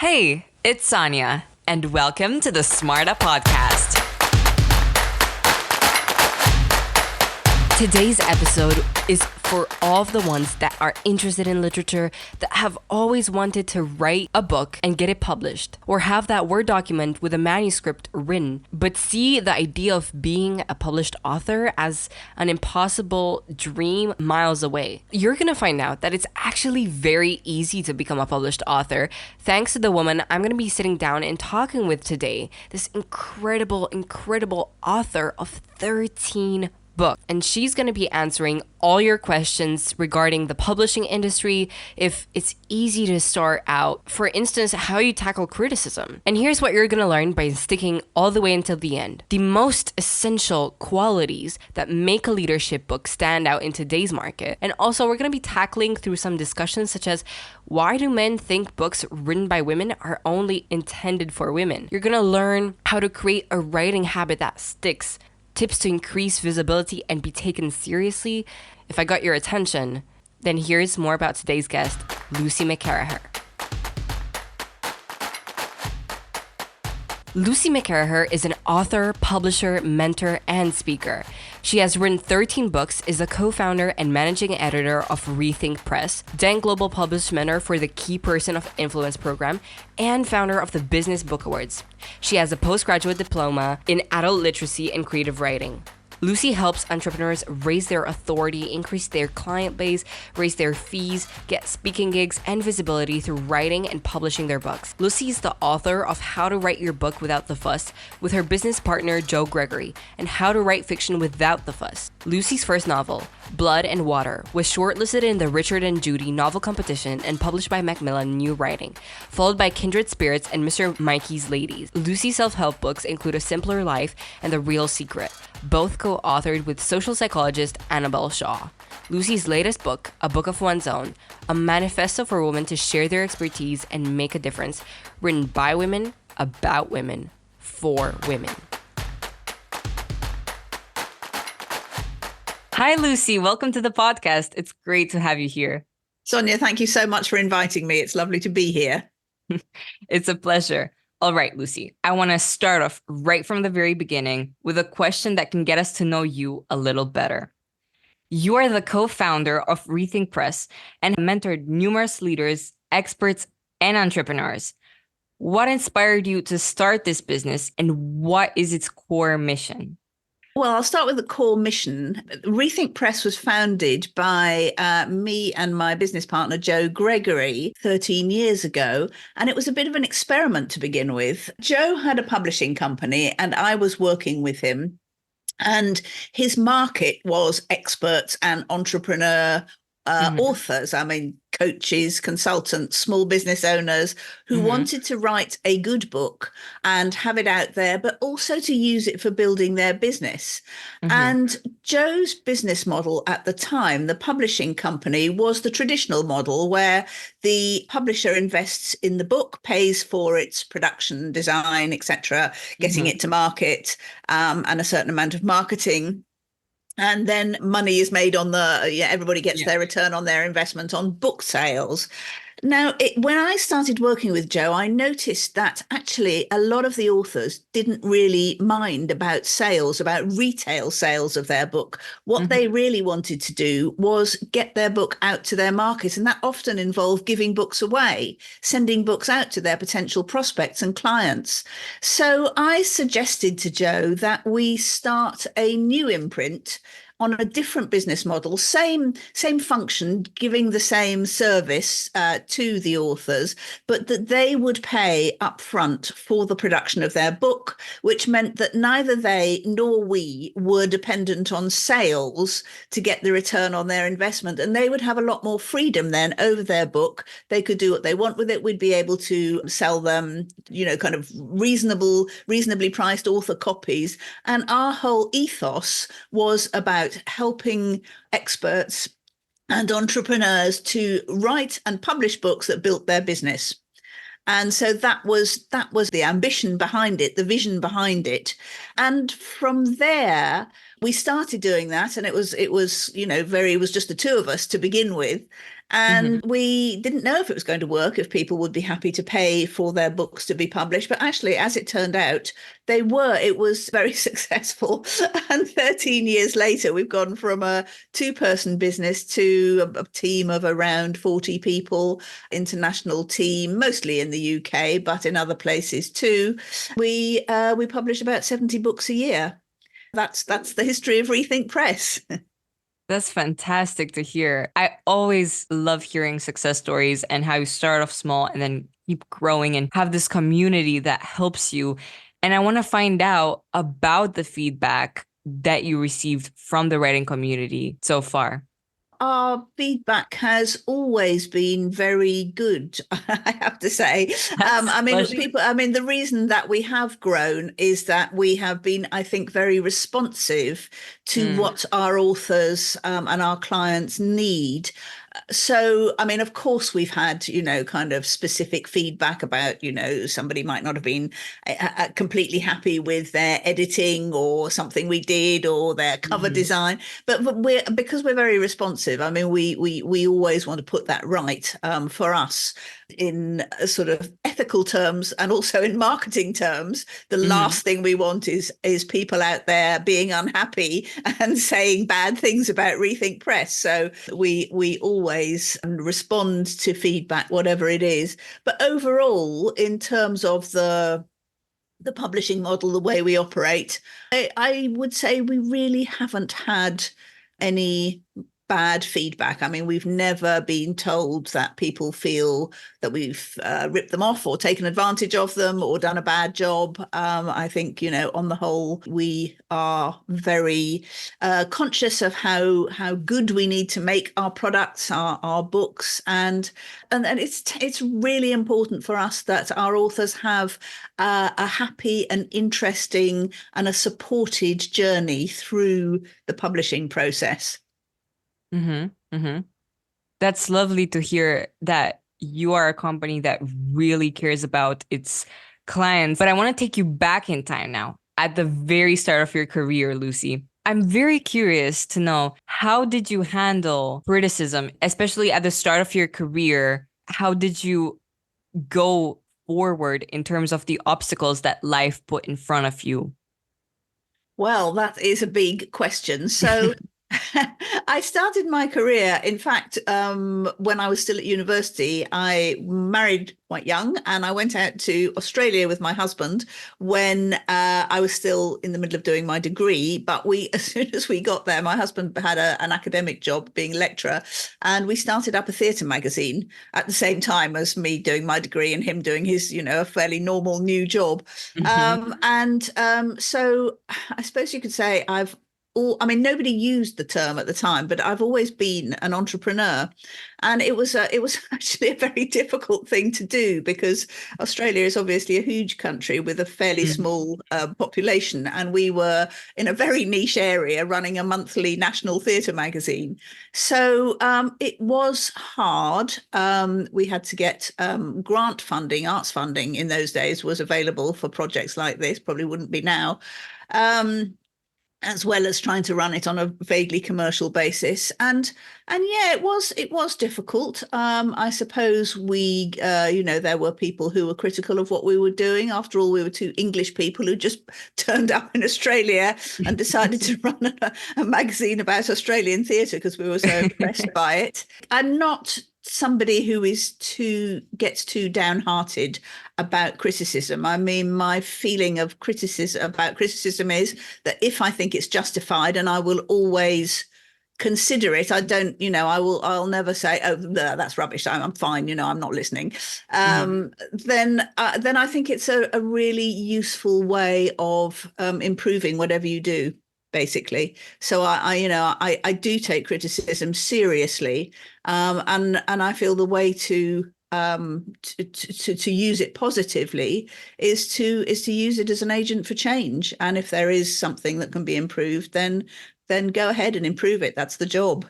Hey, it's Sonia, and welcome to the Smarta Podcast. Today's episode is for all of the ones that are interested in literature, that have always wanted to write a book and get it published, or have that Word document with a manuscript written, but see the idea of being a published author as an impossible dream miles away. You're gonna find out that it's actually very easy to become a published author, thanks to the woman I'm gonna be sitting down and talking with today, this incredible author of 13 book, and she's going to be answering all your questions regarding the publishing industry, if it's easy to start out, for instance, how you tackle criticism. And here's what you're going to learn by sticking all the way until the end: the most essential qualities that make a leadership book stand out in today's market. And also, we're going to be tackling through some discussions such as, why do men think books written by women are only intended for women? You're going to learn how to create a writing habit that sticks, tips to increase visibility and be taken seriously. If I got your attention, then here's more about today's guest, Lucy McCarraher. Lucy McCarraher is an author, publisher, mentor, and speaker. She has written 13 books, is a co-founder and managing editor of Rethink Press, Dent Global Published Mentor for the Key Person of Influence program, and founder of the Business Book Awards. She has a postgraduate diploma in adult literacy and creative writing. Lucy helps entrepreneurs raise their authority, increase their client base, raise their fees, get speaking gigs and visibility through writing and publishing their books. Lucy is the author of How to Write Your Book Without the Fuss with her business partner Joe Gregory, and How to Write Fiction Without the Fuss. Lucy's first novel, Blood and Water, was shortlisted in the Richard and Judy novel competition and published by Macmillan New Writing, followed by Kindred Spirits and Mr. Mikey's Ladies. Lucy's self-help books include A Simpler Life and The Real Secret, both co-authored with social psychologist Annabelle Shaw. Lucy's latest book, A Book of One's Own, a manifesto for women to share their expertise and make a difference, written by women, about women, for women. Hi, Lucy. Welcome to the podcast. It's great to have you here. Sonia, thank you so much for inviting me. It's lovely to be here. It's a pleasure. All right, Lucy, I want to start off right from the very beginning with a question that can get us to know you a little better. You are the co-founder of Rethink Press and mentored numerous leaders, experts, and entrepreneurs. What inspired you to start this business, and what is its core mission? Well, I'll start with the core mission. Rethink Press was founded by me and my business partner, Joe Gregory, 13 years ago. And it was a bit of an experiment to begin with. Joe had a publishing company and I was working with him. And his market was experts and entrepreneur authors. I mean, coaches, consultants, small business owners who wanted to write a good book and have it out there, but also to use it for building their business. And Joe's business model at the time, the publishing company, was the traditional model where the publisher invests in the book, pays for its production, design, etc., getting it to market, and a certain amount of marketing. And then money is made on everybody gets their return on their investment on book sales. Now, when I started working with Joe, I noticed that actually a lot of the authors didn't really mind about sales, about retail sales of their book. What they really wanted to do was get their book out to their market. And that often involved giving books away, sending books out to their potential prospects and clients. So I suggested to Joe that we start a new imprint on a different business model, same function, giving the same service to the authors, but that they would pay upfront for the production of their book, which meant that neither they nor we were dependent on sales to get the return on their investment. And they would have a lot more freedom then over their book. They could do what they want with it. We'd be able to sell them, kind of reasonably priced author copies. And our whole ethos was about helping experts and entrepreneurs to write and publish books that built their business. And so that was the ambition behind it, the vision behind it. And from there, we started doing that. And it was just the two of us to begin with. And we didn't know if it was going to work, if people would be happy to pay for their books to be published. But actually, as it turned out, they were. It was very successful. And 13 years later, we've gone from a two-person business to a team of around 40 people, international team, mostly in the UK, but in other places too. We publish about 70 books a year. That's the history of Rethink Press. That's fantastic to hear. I always love hearing success stories and how you start off small and then keep growing and have this community that helps you. And I want to find out about the feedback that you received from the writing community so far. Our feedback has always been very good, I have to say. That's I mean, the reason that we have grown is that we have been, I think, very responsive to what our authors and our clients need. So, I mean, of course, we've had, kind of specific feedback about, somebody might not have been completely happy with their editing or something we did or their cover design. But because we're very responsive. I mean, we always want to put that right for us in sort of ethical terms and also in marketing terms. The last thing we want is people out there being unhappy and saying bad things about Rethink Press. So we always respond to feedback, whatever it is. But overall, in terms of the publishing model, the way we operate, I would say we really haven't had any bad feedback. I mean, we've never been told that people feel that we've ripped them off or taken advantage of them or done a bad job. I think, on the whole, we are very conscious of how good we need to make our products, our books, and it's really important for us that our authors have a happy and interesting and a supported journey through the publishing process. That's lovely to hear that you are a company that really cares about its clients. But I want to take you back in time now, at the very start of your career, Lucy. I'm very curious to know, how did you handle criticism, especially at the start of your career? How did you go forward in terms of the obstacles that life put in front of you? Well, that is a big question. So I started my career, in fact, when I was still at university. I married quite young and I went out to Australia with my husband when I was still in the middle of doing my degree. But as soon as we got there, my husband had an academic job being a lecturer, and we started up a theatre magazine at the same time as me doing my degree and him doing his, a fairly normal new job. So I suppose you could say I mean, nobody used the term at the time, but I've always been an entrepreneur, and it was actually a very difficult thing to do because Australia is obviously a huge country with a fairly small population, and we were in a very niche area running a monthly national theatre magazine. So it was hard. We had to get grant funding, arts funding in those days was available for projects like this. Probably wouldn't be now. As well as trying to run it on a vaguely commercial basis. And yeah, it was difficult. I suppose there were people who were critical of what we were doing. After all, we were two English people who just turned up in Australia and decided to run a magazine about Australian theatre because we were so impressed by it. I'm not somebody who gets too downhearted about criticism. I mean, my feeling of criticism is that if I think it's justified, and I will always consider it. I don't, I'll never say, oh, no, that's rubbish. I'm fine. I'm not listening. Then I think it's a really useful way of improving whatever you do, basically. So I do take criticism seriously, and I feel the way to use it positively is to use it as an agent for change. And if there is something that can be improved, then go ahead and improve it. That's the job.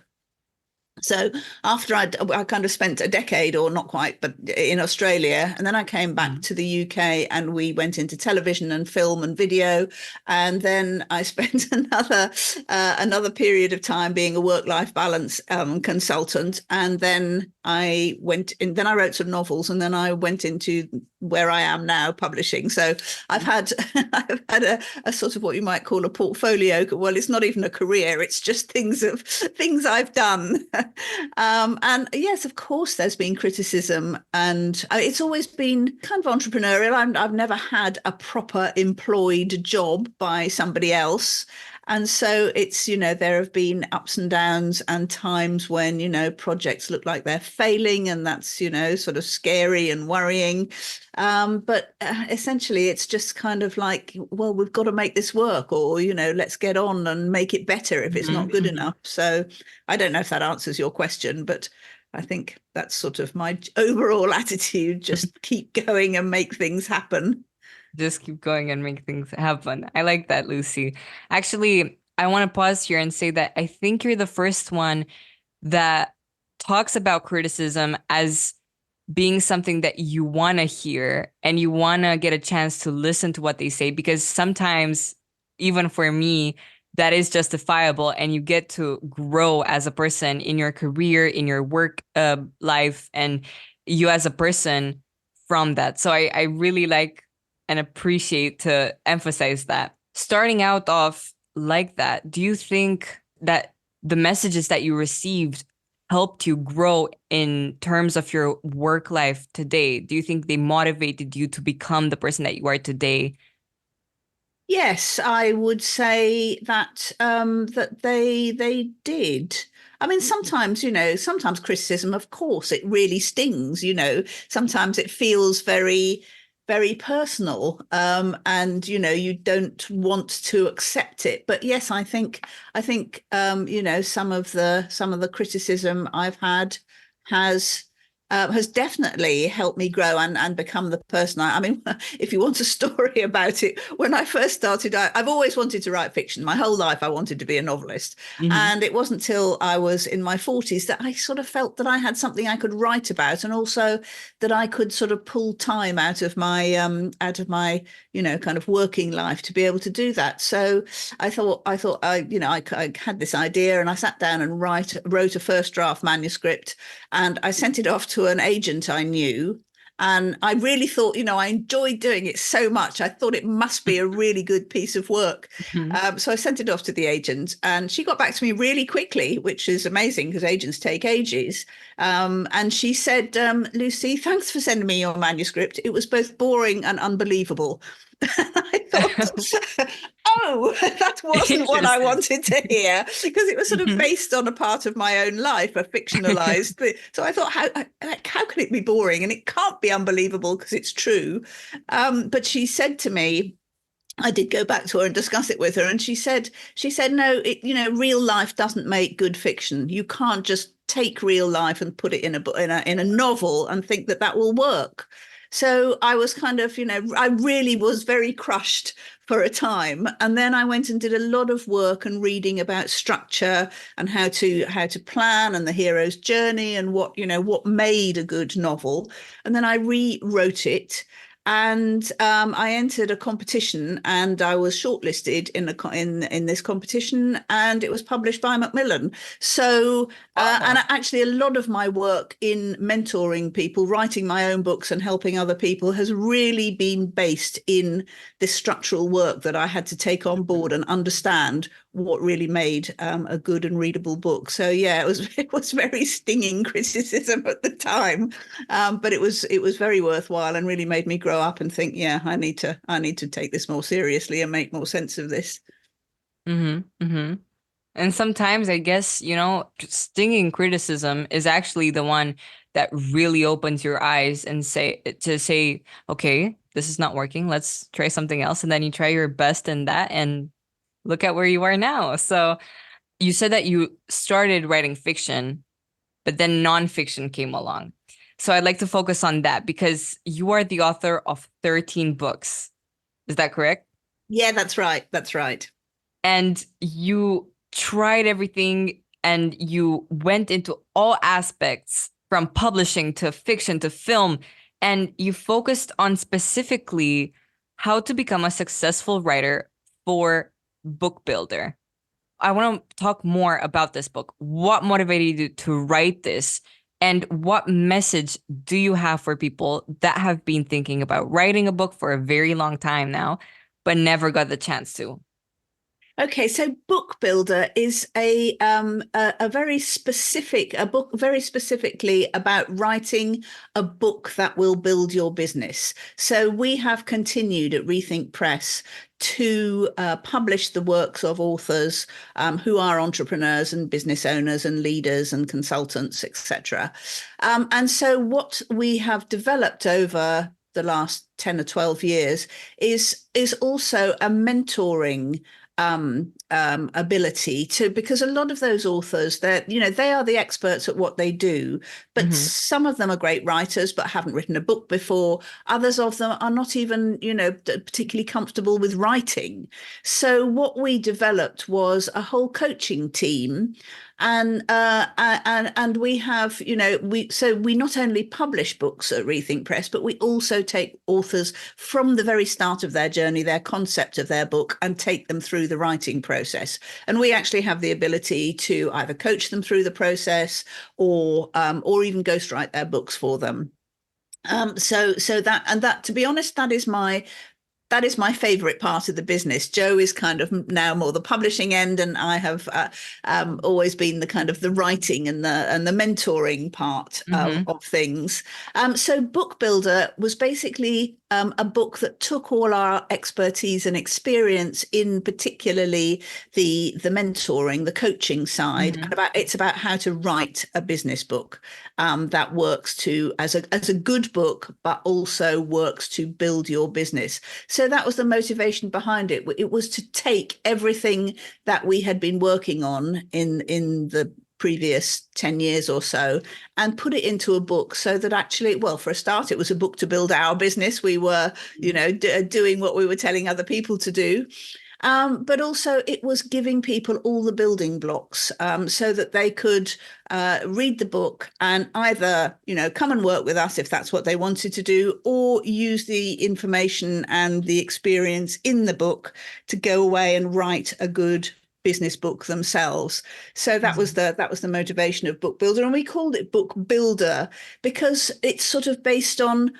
So after I kind of spent a decade, or not quite, but in Australia, and then I came back to the UK, and we went into television and film and video, and then I spent another period of time being a work-life balance consultant, and then I went in. Then I wrote some novels, and then I went into where I am now, publishing. So I've had I've had a sort of what you might call a portfolio. Well, it's not even a career; it's just things I've done. And yes, of course, there's been criticism, and it's always been kind of entrepreneurial. I've never had a proper employed job by somebody else. And so it's, there have been ups and downs and times when, projects look like they're failing, and that's, sort of scary and worrying. But essentially, it's just kind of like, well, we've got to make this work, or, let's get on and make it better if it's not good enough. So I don't know if that answers your question, but I think that's sort of my overall attitude. Just keep going and make things happen. Just keep going and make things happen. I like that, Lucy. Actually, I want to pause here and say that I think you're the first one that talks about criticism as being something that you want to hear and you want to get a chance to listen to what they say, because sometimes, even for me, that is justifiable, and you get to grow as a person in your career, in your work life, and you as a person from that. So I really like and appreciate to emphasize that. Starting out off like that, do you think that the messages that you received helped you grow in terms of your work life today? Do you think they motivated you to become the person that you are today? Yes, I would say that they did. I mean, sometimes, sometimes criticism, of course, it really stings, sometimes it feels very, very personal. And, you don't want to accept it. But yes, I think, some of the criticism I've had has has definitely helped me grow and become the person I mean, if you want a story about it, when I first started, I've always wanted to write fiction. My whole life, I wanted to be a novelist. Mm-hmm. And it wasn't till I was in my 40s that I sort of felt that I had something I could write about, and also that I could sort of pull time out of my kind of working life to be able to do that. So I had this idea, and I sat down and wrote a first draft manuscript, and I sent it off to an agent I knew. And I really thought, I enjoyed doing it so much. I thought it must be a really good piece of work. So I sent it off to the agent, and she got back to me really quickly, which is amazing because agents take ages. And she said, Lucy, thanks for sending me your manuscript. It was both boring and unbelievable. I thought, oh, that wasn't what I Interesting. wanted to hear, because it was sort of based on a part of my own life, a fictionalized. So I thought, how can it be boring? And it can't be unbelievable because it's true. But she said to me, I did go back to her and discuss it with her, and she said, no, real life doesn't make good fiction. You can't just take real life and put it in a novel and think that that will work. So I was kind of, I really was very crushed for a time. And then I went and did a lot of work and reading about structure and how to plan, and the hero's journey, and what made a good novel. And then I rewrote it. And I entered a competition, and I was shortlisted in this competition, and it was published by Macmillan. So, and actually, a lot of my work in mentoring people, writing my own books, and helping other people has really been based in this structural work that I had to take on board and understand what really made a good and readable book. So yeah, it was very stinging criticism at the time, but it was very worthwhile and really made me grow up and think, yeah, I need to take this more seriously and make more sense of this. Mm-hmm. Mm-hmm. And sometimes I guess, stinging criticism is actually the one that really opens your eyes and say, okay, this is not working. Let's try something else. And then you try your best in that and look at where you are now. So you said that you started writing fiction, but then nonfiction came along. So I'd like to focus on that because you are the author of 13 books. Is that correct? Yeah, that's right. That's right. And you tried everything and you went into all aspects from publishing to fiction to film, and you focused on specifically how to become a successful writer for Book Builder. I want to talk more about this book. What motivated you to write this? And what message do you have for people that have been thinking about writing a book for a very long time now, but never got the chance to? Okay, so Book Builder is a very specific a book very specifically about writing a book that will build your business. So we have continued at Rethink Press to publish the works of authors who are entrepreneurs and business owners and leaders and consultants, etc. And so what we have developed over the last 10 or 12 years is also a mentoring ability to, because a lot of those authors, they are the experts at what they do, but some of them are great writers but haven't written a book before. Others of them are not even particularly comfortable with writing. So what we developed was a whole coaching team. And we have, we not only publish books at Rethink Press, but we also take authors from the very start of their journey, their concept of their book, and take them through the writing process. And we actually have the ability to either coach them through the process or even ghostwrite their books for them. So that, to be honest, that is my favorite part of the business. Joe is kind of now more the publishing end, and I have always been the kind of the writing and the mentoring part of things. So Book Builder was basically a book that took all our expertise and experience in particularly the mentoring, the coaching side, and it's about how to write a business book that works as a good book, but also works to build your business. So that was the motivation behind it. It was to take everything that we had been working on in the previous 10 years or so and put it into a book, so that actually, well, for a start, it was a book to build our business. We were, doing what we were telling other people to do. But also it was giving people all the building blocks so that they could read the book and either, come and work with us if that's what they wanted to do, or use the information and the experience in the book to go away and write a good business book themselves. So that was the motivation of Book Builder, and we called it Book Builder because it's sort of based on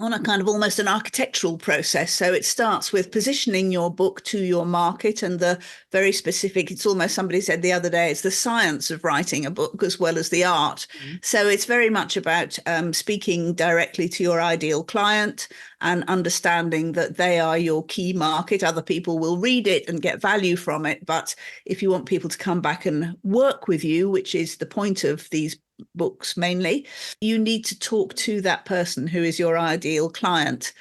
a kind of almost an architectural process. So it starts with positioning your book to your market, and the very specific, it's almost, somebody said the other day, it's the science of writing a book as well as the art. So it's very much about speaking directly to your ideal client and understanding that they are your key market. Other people will read it and get value from it. But if you want people to come back and work with you, which is the point of these books mainly, you need to talk to that person who is your ideal client.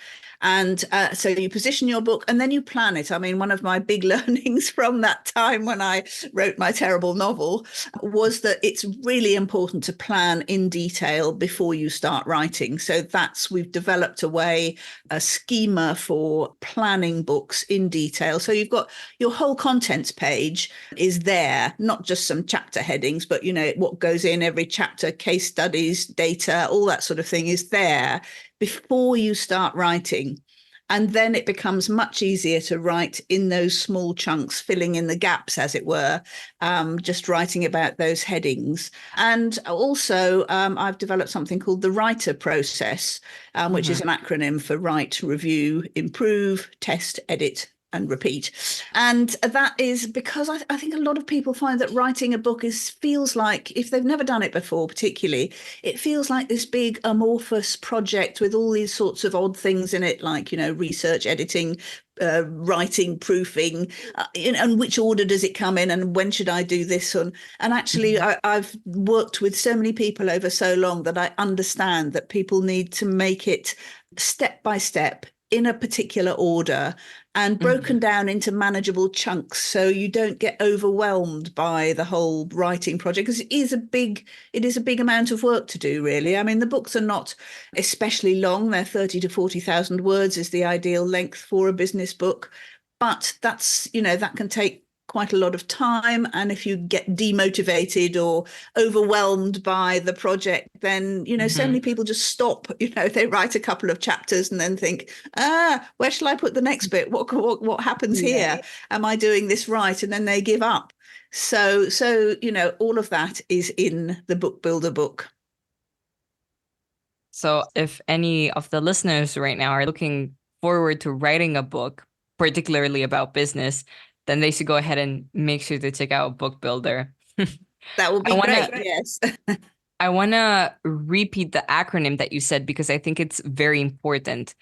And so you position your book and then you plan it. I mean, one of my big learnings from that time when I wrote my terrible novel was that it's really important to plan in detail before you start writing. So we've developed a schema for planning books in detail. So you've got your whole contents page is there, not just some chapter headings, but, what goes in every chapter, case studies, data, all that sort of thing is there before you start writing. And then it becomes much easier to write in those small chunks, filling in the gaps, as it were, just writing about those headings. And also, I've developed something called the WRITR process, which is an acronym for write, review, improve, test, edit, and repeat. And that is because I think a lot of people find that writing a book feels like, if they've never done it before, particularly, it feels like this big amorphous project with all these sorts of odd things in it, like, research, editing, writing, proofing, and which order does it come in, and when should I do this? And actually, I've worked with so many people over so long that I understand that people need to make it step by step in a particular order and broken down into manageable chunks, so you don't get overwhelmed by the whole writing project, because it is a big amount of work to do, really. I mean, the books are not especially long. They're 30 to 40,000 words is the ideal length for a business book, but that's, that can take quite a lot of time. And if you get demotivated or overwhelmed by the project, then, so many people just stop. They write a couple of chapters and then think, where shall I put the next bit? What happens here? Am I doing this right? And then they give up. So, all of that is in the Book Builder book. So if any of the listeners right now are looking forward to writing a book, particularly about business, then they should go ahead and make sure to check out Book Builder. That would be great. Yes. I want to repeat the acronym that you said because I think it's very important.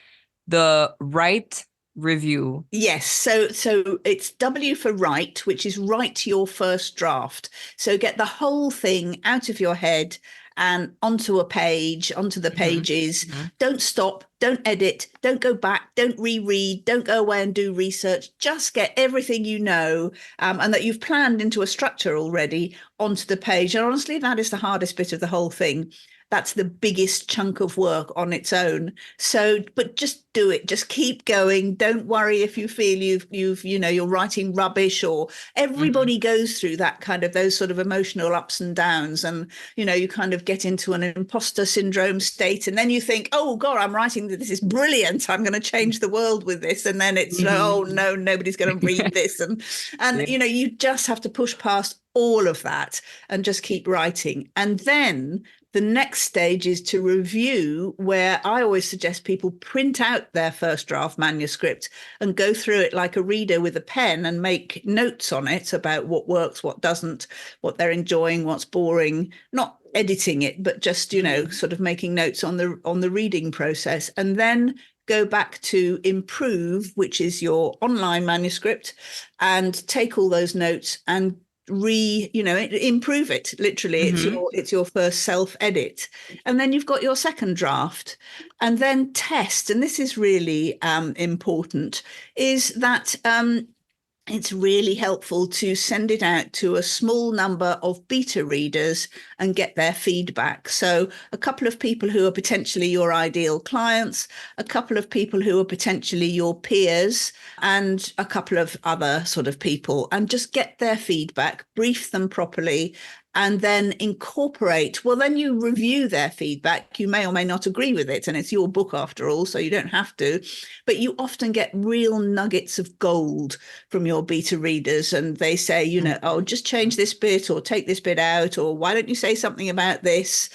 The WRITR review. Yes. So it's W for write, which is write your first draft. So get the whole thing out of your head and onto a page, onto the pages. Don't stop, don't edit, don't go back, don't reread, don't go away and do research. Just get everything and that you've planned into a structure already onto the page. And honestly, that is the hardest bit of the whole thing. That's the biggest chunk of work on its own. So, but just do it. Just keep going. Don't worry if you feel you're writing rubbish, or everybody goes through that kind of those sort of emotional ups and downs. And, you kind of get into an imposter syndrome state. And then you think, oh God, I'm writing this is brilliant. I'm going to change the world with this. And then it's, oh no, nobody's going to read this. And you just have to push past all of that and just keep writing. And then the next stage is to review, where I always suggest people print out their first draft manuscript and go through it like a reader with a pen and make notes on it about what works, what doesn't, what they're enjoying, what's boring, not editing it, but just, sort of making notes on the reading process. And then go back to improve, which is your online manuscript, and take all those notes and improve it. Literally, it's your first self-edit, and then you've got your second draft, and then test. And this is really important, is that it's really helpful to send it out to a small number of beta readers and get their feedback. So a couple of people who are potentially your ideal clients, a couple of people who are potentially your peers, and a couple of other sort of people, and just get their feedback, brief them properly, and then incorporate. Well, then you review their feedback. You may or may not agree with it, and it's your book after all, so you don't have to. But you often get real nuggets of gold from your beta readers, and they say, oh, just change this bit or take this bit out, or why don't you say something about this?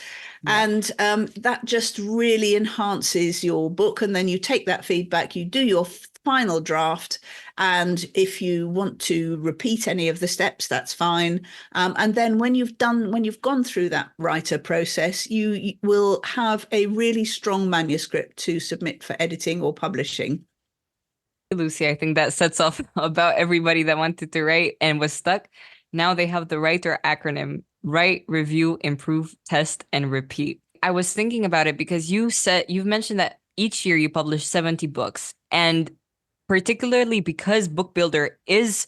And that just really enhances your book. And then you take that feedback, you do your final draft. And if you want to repeat any of the steps, that's fine. And then when you've gone through that writer process, you will have a really strong manuscript to submit for editing or publishing. Lucy, I think that sets off about everybody that wanted to write and was stuck. Now they have the WRITR acronym: write, review, improve, test, and repeat. I was thinking about it because you've mentioned that each year you publish 70 books, and particularly because Book Builder is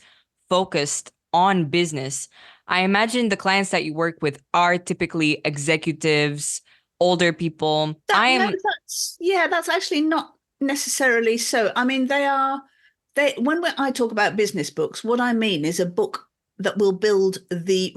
focused on business, I imagine the clients that you work with are typically executives, older people. That's actually not necessarily so. I mean, when I talk about business books, what I mean is a book that will build the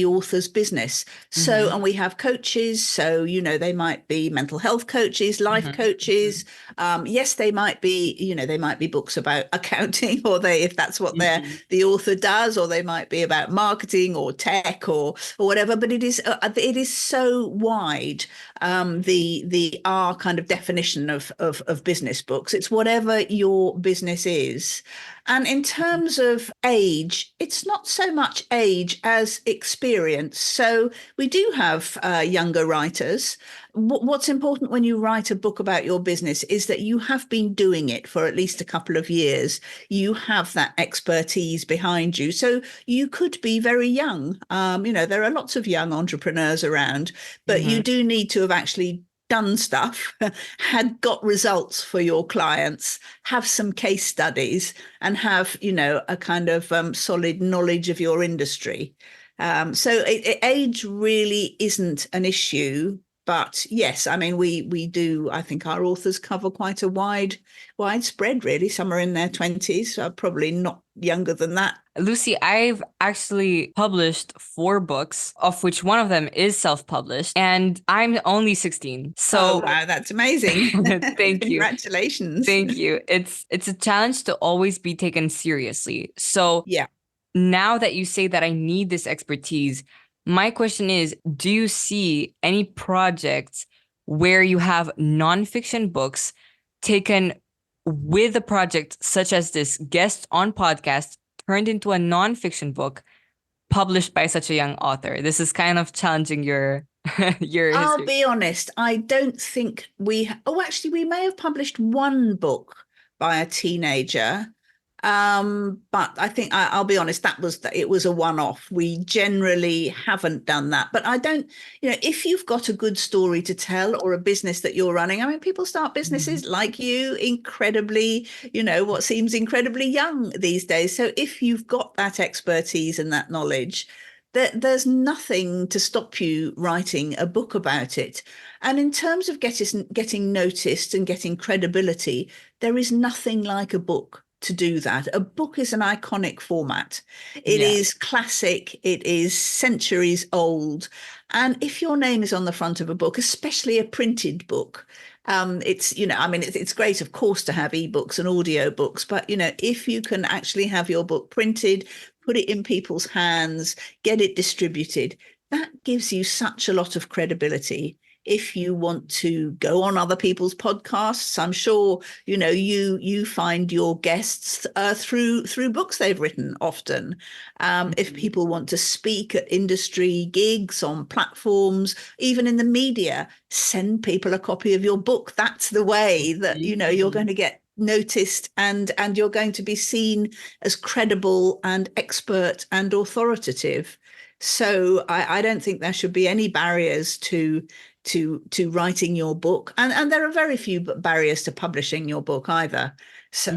author's business. So, and we have coaches. So, they might be mental health coaches, life coaches. Yes, they might be books about accounting, or if that's what the author does, or they might be about marketing or tech or whatever. But it is so wide. Our kind of definition of business books. It's whatever your business is. And in terms of age, it's not so much age as experience. So we do have younger writers. What's important when you write a book about your business is that you have been doing it for at least a couple of years. You have that expertise behind you. So you could be very young. There are lots of young entrepreneurs around, but you do need to have actually done stuff, had got results for your clients, have some case studies, and have, a kind of solid knowledge of your industry. So age really isn't an issue. But yes, I mean, we do. I think our authors cover quite a widespread. Really, some are in their 20s, probably not younger than that. Lucy, I've actually published 4 books, of which one of them is self-published, and I'm only 16. So, oh wow, that's amazing! thank you. Congratulations. Thank you. It's a challenge to always be taken seriously. So Yeah. now that you say that I need this expertise, my question is, do you see any projects where you have nonfiction books taken with a project such as this guest on podcast turned into a nonfiction book published by such a young author? This is kind of challenging your your I'll history. be honest, I don't think actually, we may have published one book by a teenager. But I think I'll be honest, it was a one-off. We generally haven't done that. But I don't, if you've got a good story to tell or a business that you're running, I mean, people start businesses like you incredibly, what seems incredibly young these days. So if you've got that expertise and that knowledge, there's nothing to stop you writing a book about it. And in terms of getting noticed and getting credibility, there is nothing like a book to do that. A book is an iconic format. It Yeah. is classic. It is centuries old. And if your name is on the front of a book, especially a printed book, it's great, of course, to have ebooks and audio books, but, if you can actually have your book printed, put it in people's hands, get it distributed, that gives you such a lot of credibility. If you want to go on other people's podcasts, I'm sure you find your guests through books they've written often. If people want to speak at industry gigs, on platforms, even in the media, send people a copy of your book. That's the way that you're going to get noticed, and you're going to be seen as credible and expert and authoritative. So I don't think there should be any barriers to writing your book, and there are very few barriers to publishing your book either. So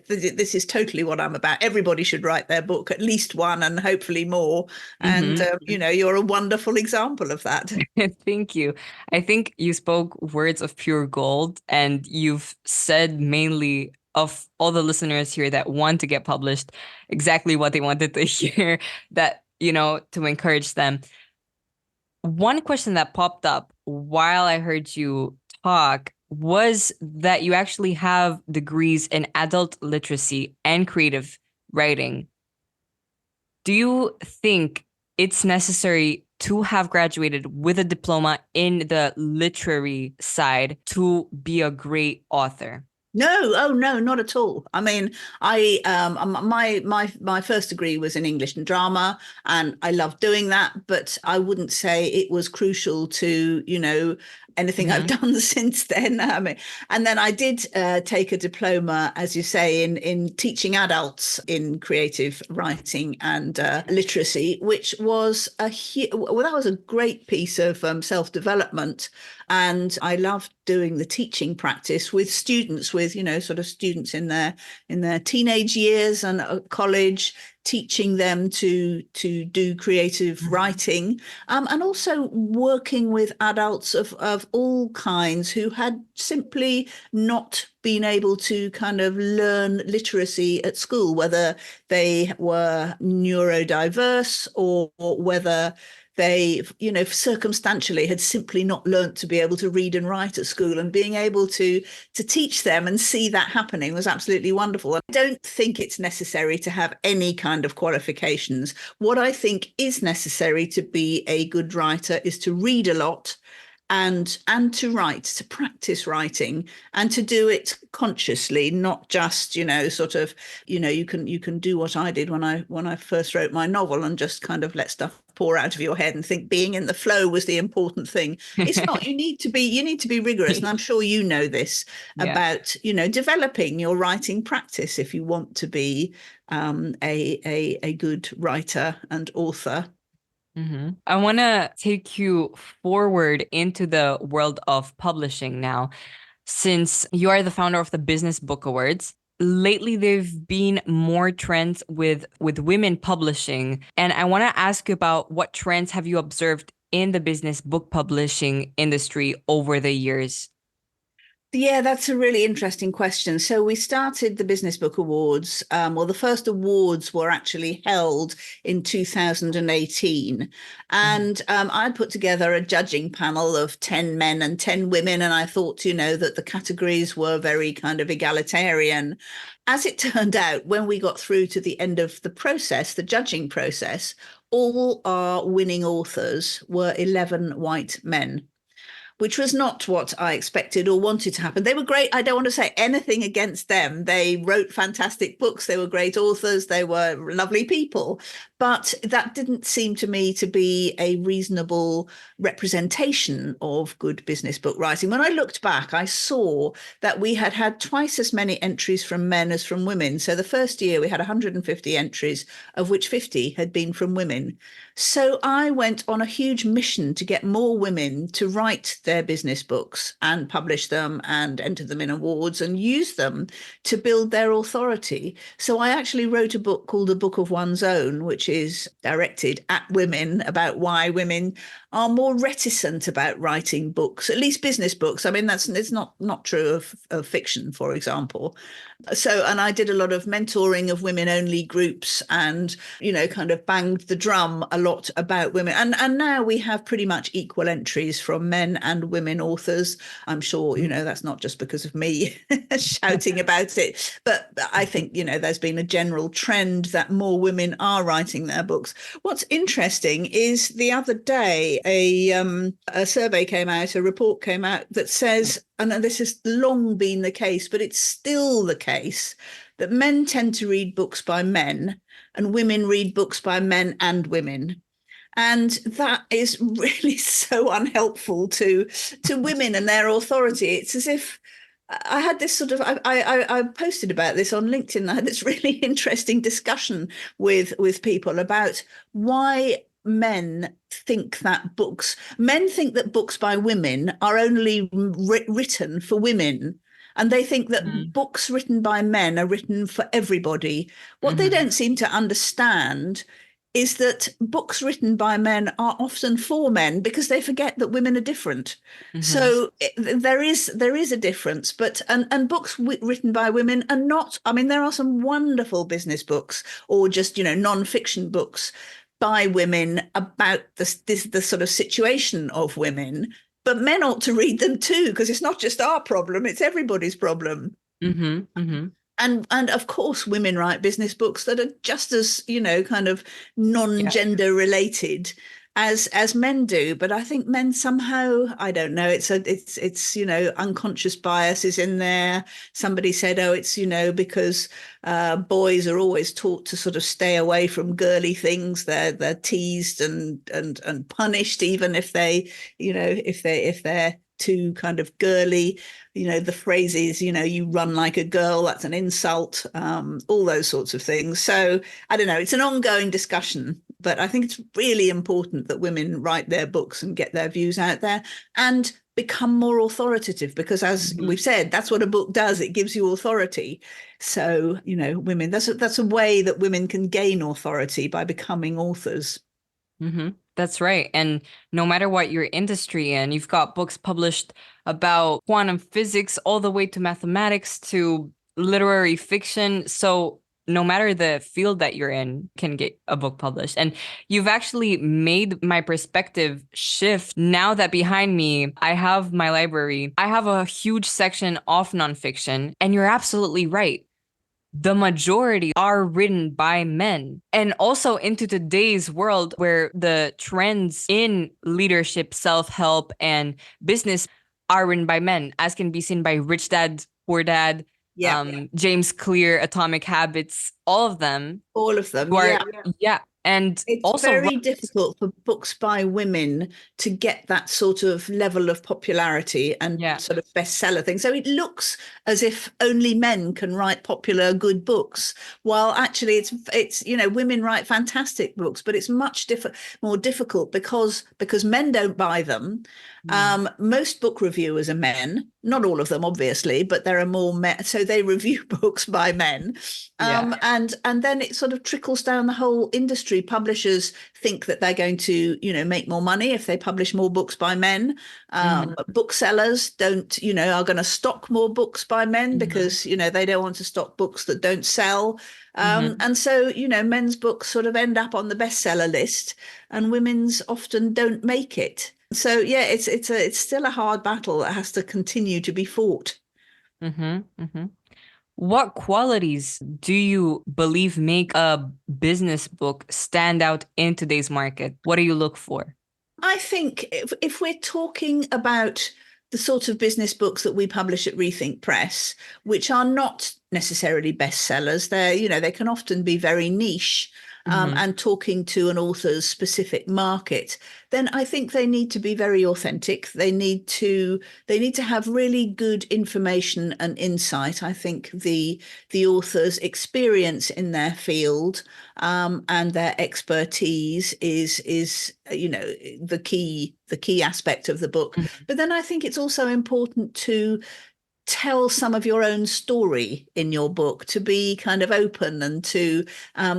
this is totally what I'm about. Everybody should write their book, at least one, and hopefully more. And you're a wonderful example of that. Thank you. I think you spoke words of pure gold, and you've said mainly of all the listeners here that want to get published exactly what they wanted to hear, that, to encourage them. One question that popped up while I heard you talk was that you actually have degrees in adult literacy and creative writing. Do you think it's necessary to have graduated with a diploma in the literary side to be a great author? No, oh no, not at all. I mean, my first degree was in English and drama, and I loved doing that, but I wouldn't say it was crucial to, anything I've done since then. And then I did take a diploma, as you say, in teaching adults in creative writing and literacy, which was that was a great piece of self-development. And I loved doing the teaching practice with students, with sort of students in their teenage years and college, teaching them to do creative writing, and also working with adults of all kinds who had simply not been able to kind of learn literacy at school, whether they were neurodiverse or whether they, circumstantially had simply not learnt to be able to read and write at school, and being able to teach them and see that happening was absolutely wonderful. I don't think it's necessary to have any kind of qualifications. What I think is necessary to be a good writer is to read a lot, and to write, to practice writing, and to do it consciously, not just you can do what I did when I first wrote my novel and just kind of let stuff pour out of your head and think being in the flow was the important thing. It's not. You need to be rigorous, and I'm sure you know this about developing your writing practice if you want to be a good writer and author. I want to take you forward into the world of publishing now, since you are the founder of the Business Book Awards. lately there've been more trends with women publishing. And I want to ask you about what trends have you observed in the business book publishing industry over the years? Yeah, that's a really interesting question. So we started the Business Book Awards. Well, the first awards were actually held in 2018. And I put together a judging panel of 10 men and 10 women. And I thought, that the categories were very kind of egalitarian. As it turned out, when we got through to the end of the process, the judging process, all our winning authors were 11 white men, which was not what I expected or wanted to happen. They were great. I don't want to say anything against them. They wrote fantastic books. They were great authors. They were lovely people. But that didn't seem to me to be a reasonable representation of good business book writing. When I looked back, I saw that we had had twice as many entries from men as from women. So the first year we had 150 entries, of which 50 had been from women. So I went on a huge mission to get more women to write their business books and publish them and enter them in awards and use them to build their authority. So I actually wrote a book called The Book of One's Own, which is directed at women, about why women are more reticent about writing books, at least business books. I mean, it's not true of fiction, for example. So, and I did a lot of mentoring of women only groups and, kind of banged the drum a lot about women. And now we have pretty much equal entries from men and women authors. I'm sure, that's not just because of me shouting about it, but I think, there's been a general trend that more women are writing their books. What's interesting is the other day, a survey came out, a report came out that says, and this has long been the case, but it's still the case, that men tend to read books by men and women read books by men and women. And that is really so unhelpful to women and their authority. It's as if I had this sort of, I posted about this on LinkedIn. I had this really interesting discussion with people about why men think that books by women are only written for women, and they think that books written by men are written for everybody. What they don't seem to understand is that books written by men are often for men, because they forget that women are different. So there is a difference, but and books written by women are not. I mean, there are some wonderful business books or just non-fiction books by women about the sort of situation of women, but men ought to read them too, because it's not just our problem, it's everybody's problem. And of course, women write business books that are just as, kind of non-gender related as men do. But I think men somehow, I don't know, it's unconscious bias is in there. Somebody said, oh, it's, because boys are always taught to sort of stay away from girly things. They're teased and punished, even if they, if they're too kind of girly. The phrases, you run like a girl, that's an insult, all those sorts of things. So I don't know, it's an ongoing discussion, but I think it's really important that women write their books and get their views out there and become more authoritative, because as we've said, that's what a book does. It gives you authority. So, women, that's a way that women can gain authority, by becoming authors. That's right. And no matter what your industry in, you've got books published about quantum physics all the way to mathematics to literary fiction. So no matter the field that you're in, can get a book published. And you've actually made my perspective shift. Now that behind me, I have my library, I have a huge section of nonfiction, and you're absolutely right. The majority are written by men. And also into today's world where the trends in leadership, self-help, and business are written by men, as can be seen by Rich Dad, Poor Dad, James Clear, Atomic Habits, all of them. All of them, yeah. And it's also very difficult for books by women to get that sort of level of popularity and sort of bestseller thing. So it looks as if only men can write popular, good books, while actually it's women write fantastic books, but it's much more difficult because men don't buy them, Most book reviewers are men, not all of them, obviously, but there are more men. So they review books by men. Yeah. And then it sort of trickles down the whole industry. Publishers think that they're going to, make more money if they publish more books by men. Mhm. Booksellers don't, are going to stock more books by men Mhm. because, they don't want to stock books that don't sell. Mhm. And so, men's books sort of end up on the bestseller list and women's often don't make it. So yeah, it's still a hard battle that has to continue to be fought. Mhm. Mhm. What qualities do you believe make a business book stand out in today's market? What do you look for? I think if we're talking about the sort of business books that we publish at Rethink Press, which are not necessarily bestsellers, they can often be very niche. Mhm. And talking to an author's specific market, then I think they need to be very authentic. They need to have really good information and insight. I think the author's experience in their field and their expertise is the key aspect of the book. Mhm. But then I think it's also important to tell some of your own story in your book, to be kind of open and to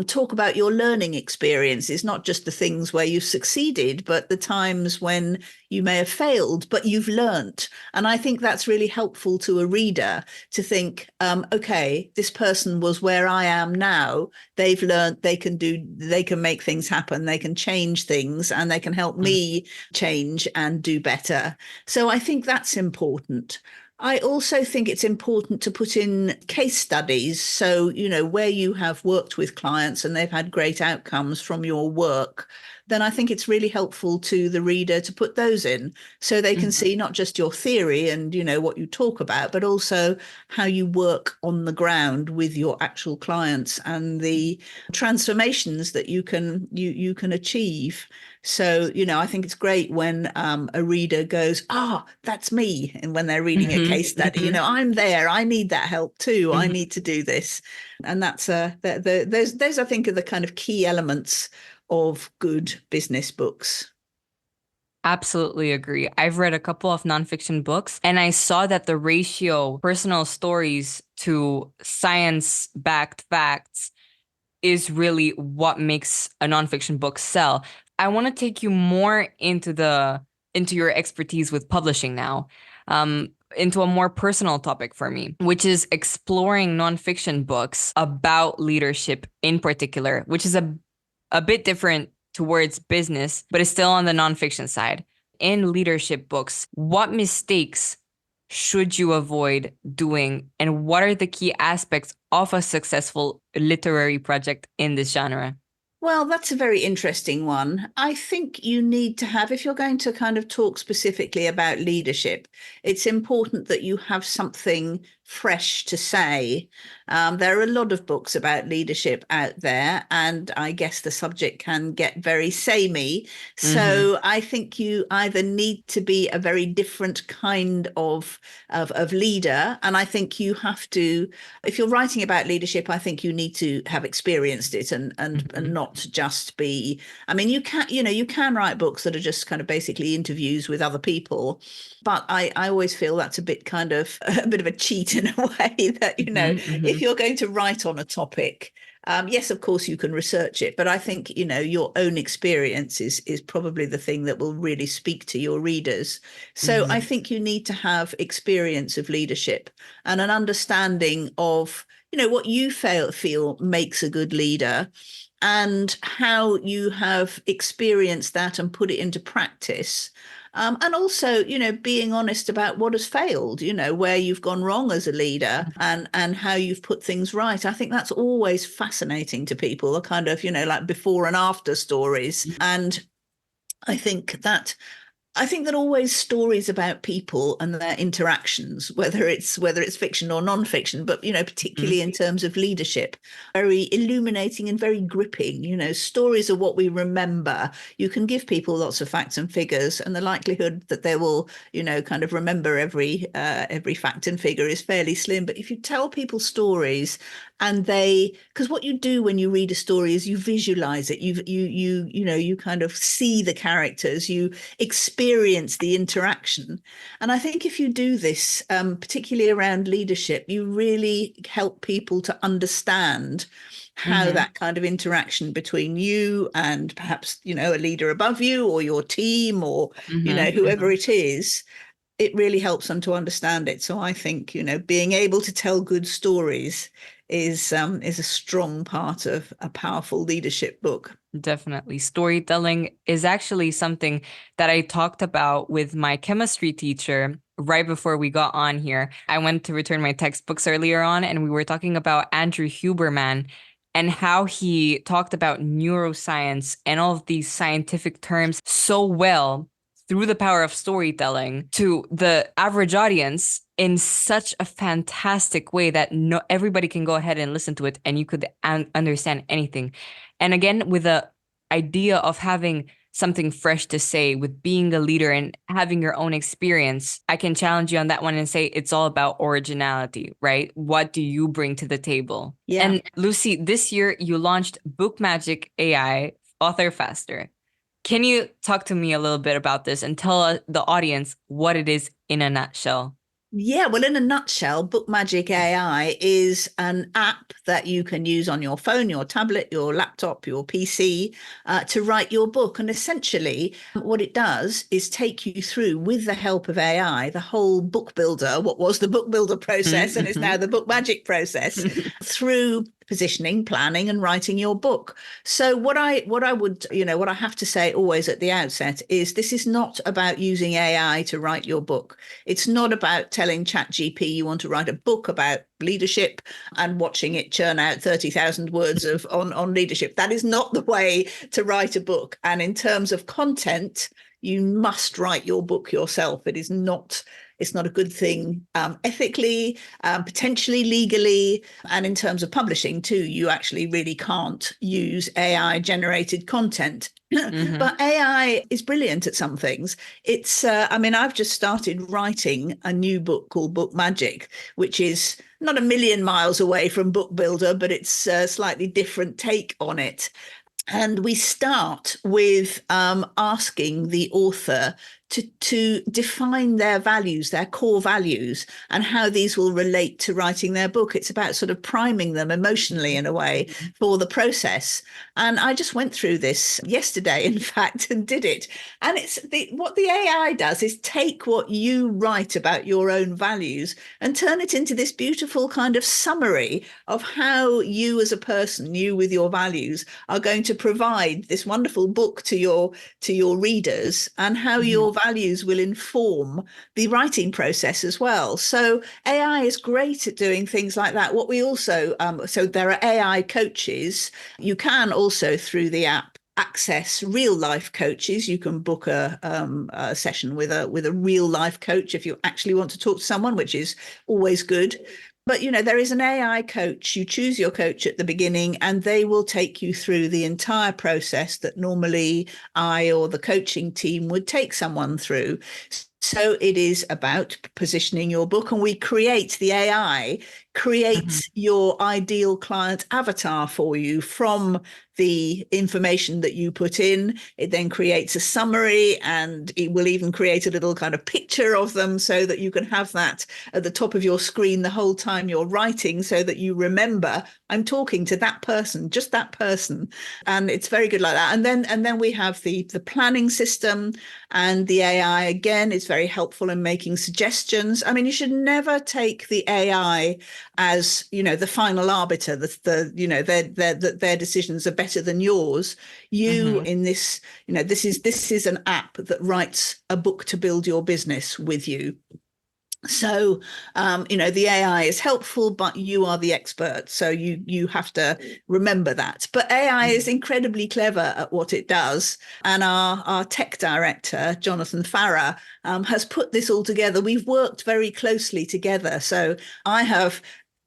talk about your learning experiences, not just the things where you've succeeded, but the times when you may have failed, but you've learnt. And I think that's really helpful to a reader to think, okay, this person was where I am now. They've learnt, they can make things happen, they can change things, and they can help me change and do better. So I think that's important. I also think it's important to put in case studies. So, where you have worked with clients and they've had great outcomes from your work, then I think it's really helpful to the reader to put those in so they can Mhm. see not just your theory and, what you talk about, but also how you work on the ground with your actual clients and the transformations that you can achieve. So, I think it's great when a reader goes, that's me. And when they're reading a Mhm. case study, Mhm. I'm there. I need that help too. I Mhm. need to do this. And that's those I think are the kind of key elements of good business books. Absolutely agree. I've read a couple of nonfiction books and I saw that the ratio personal stories to science-backed facts is really what makes a nonfiction book sell. I want to take you more into your expertise with publishing now, into a more personal topic for me, which is exploring nonfiction books about leadership in particular, which is a bit different towards business, but it's still on the nonfiction side. In leadership books, what mistakes should you avoid doing? And what are the key aspects of a successful literary project in this genre? Well, that's a very interesting one. I think you need to have, if you're going to kind of talk specifically about leadership, it's important that you have something fresh to say. There are a lot of books about leadership out there, and I guess the subject can get very samey. Mm-hmm. So I think you either need to be a very different kind of leader, and I think you have to, if you're writing about leadership, I think you need to have experienced it and not just be, I mean, you can write books that are just kind of basically interviews with other people, but I always feel that's a bit kind of a bit of a cheat in a way that, if Mm-hmm. you're going to write on a topic, yes, of course you can research it, but I think, your own experience is probably the thing that will really speak to your readers. So I Mm-hmm. think you need to have experience of leadership and an understanding of, what you feel makes a good leader and how you have experienced that and put it into practice. And also, being honest about what has failed, where you've gone wrong as a leader and how you've put things right. I think that's always fascinating to people, the kind of, like before and after stories. And I think that always stories about people and their interactions, whether it's fiction or non-fiction, but Mm-hmm. particularly in terms of leadership, very illuminating and very gripping. Stories are what we remember. You can give people lots of facts and figures, and the likelihood that they will, kind of remember every fact and figure is fairly slim. But if you tell people stories And because what you do when you read a story is you visualize it. You kind of see the characters, you experience the interaction. And I think if you do this, particularly around leadership, you really help people to understand how that kind of interaction between you and perhaps, a leader above you or your team or, whoever it is, it really helps them to understand it. So I think, being able to tell good stories is a strong part of a powerful leadership book. Definitely. Storytelling is actually something that I talked about with my chemistry teacher right before we got on here. I went to return my textbooks earlier on, and we were talking about Andrew Huberman and how he talked about neuroscience and all of these scientific terms so well through the power of storytelling to the average audience in such a fantastic way that everybody can go ahead and listen to it and you could understand anything. And again, with the idea of having something fresh to say, with being a leader and having your own experience, I can challenge you on that one and say it's all about originality, right? What do you bring to the table? Yeah. And Lucy, this year you launched Book Magic AI Author Faster. Can you talk to me a little bit about this and tell the audience what it is in a nutshell? Yeah, well, in a nutshell, Book Magic AI is an app that you can use on your phone, your tablet, your laptop, your PC to write your book. And essentially, what it does is take you through, with the help of AI, the whole book builder, what was the book builder process, and it's now the Book Magic process, through positioning, planning, and writing your book. So what I would, what I have to say always at the outset is this is not about using AI to write your book. It's not about telling ChatGPT you want to write a book about leadership and watching it churn out 30,000 words on leadership. That is not the way to write a book. And in terms of content, you must write your book yourself. It's not a good thing ethically, potentially legally, and in terms of publishing too, you actually really can't use AI generated content. But AI is brilliant at some things. I've just started writing a new book called Book Magic, which is not a million miles away from Book Builder, but it's a slightly different take on it. And we start with asking the author to define their values, their core values, and how these will relate to writing their book. It's about sort of priming them emotionally in a way for the process. And I just went through this yesterday, in fact, and did it. And what the AI does is take what you write about your own values and turn it into this beautiful kind of summary of how you as a person, you with your values, are going to provide this wonderful book to your readers, and how your values will inform the writing process as well. So AI is great at doing things like that. What we also, so there are AI coaches. You can also, through the app, access real life coaches. You can book a session with a real life coach if you actually want to talk to someone, which is always good. But, there is an AI coach. You choose your coach at the beginning, and they will take you through the entire process that normally I or the coaching team would take someone through. So it is about positioning your book, and the AI creates your ideal client avatar for you from the information that you put in. It then creates a summary, and it will even create a little kind of picture of them so that you can have that at the top of your screen the whole time you're writing, so that you remember, I'm talking to that person, just that person. And it's very good like that. And then we have the planning system, and the AI again is very helpful in making suggestions. I mean, you should never take the AI as, the final arbiter, their decisions are better than yours. In this, this is an app that writes a book to build your business with you. So, the AI is helpful, but you are the expert. So you have to remember that. But AI is incredibly clever at what it does. And our tech director, Jonathan Farrar, has put this all together. We've worked very closely together. So I have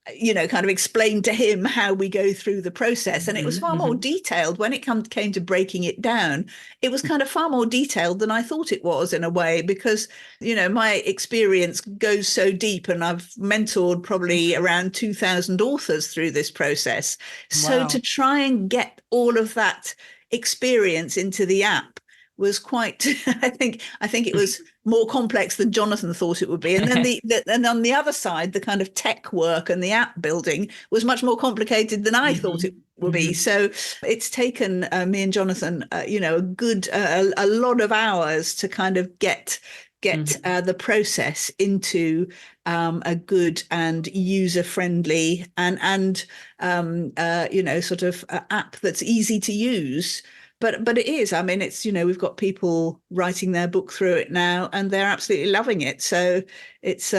kind of explained to him how we go through the process. And it was far more detailed when it came to breaking it down. It was kind of far more detailed than I thought it was, in a way, because, my experience goes so deep, and I've mentored probably around 2,000 authors through this process. So Wow. to try and get all of that experience into the app was quite I think it was more complex than Jonathan thought it would be. And then and on the other side, the kind of tech work and the app building was much more complicated than I thought it would be. So it's taken me and Jonathan a lot of hours to kind of get the process into a good and user-friendly and sort of app that's easy to use. But it is. I mean, it's, we've got people writing their book through it now, and they're absolutely loving it. So it's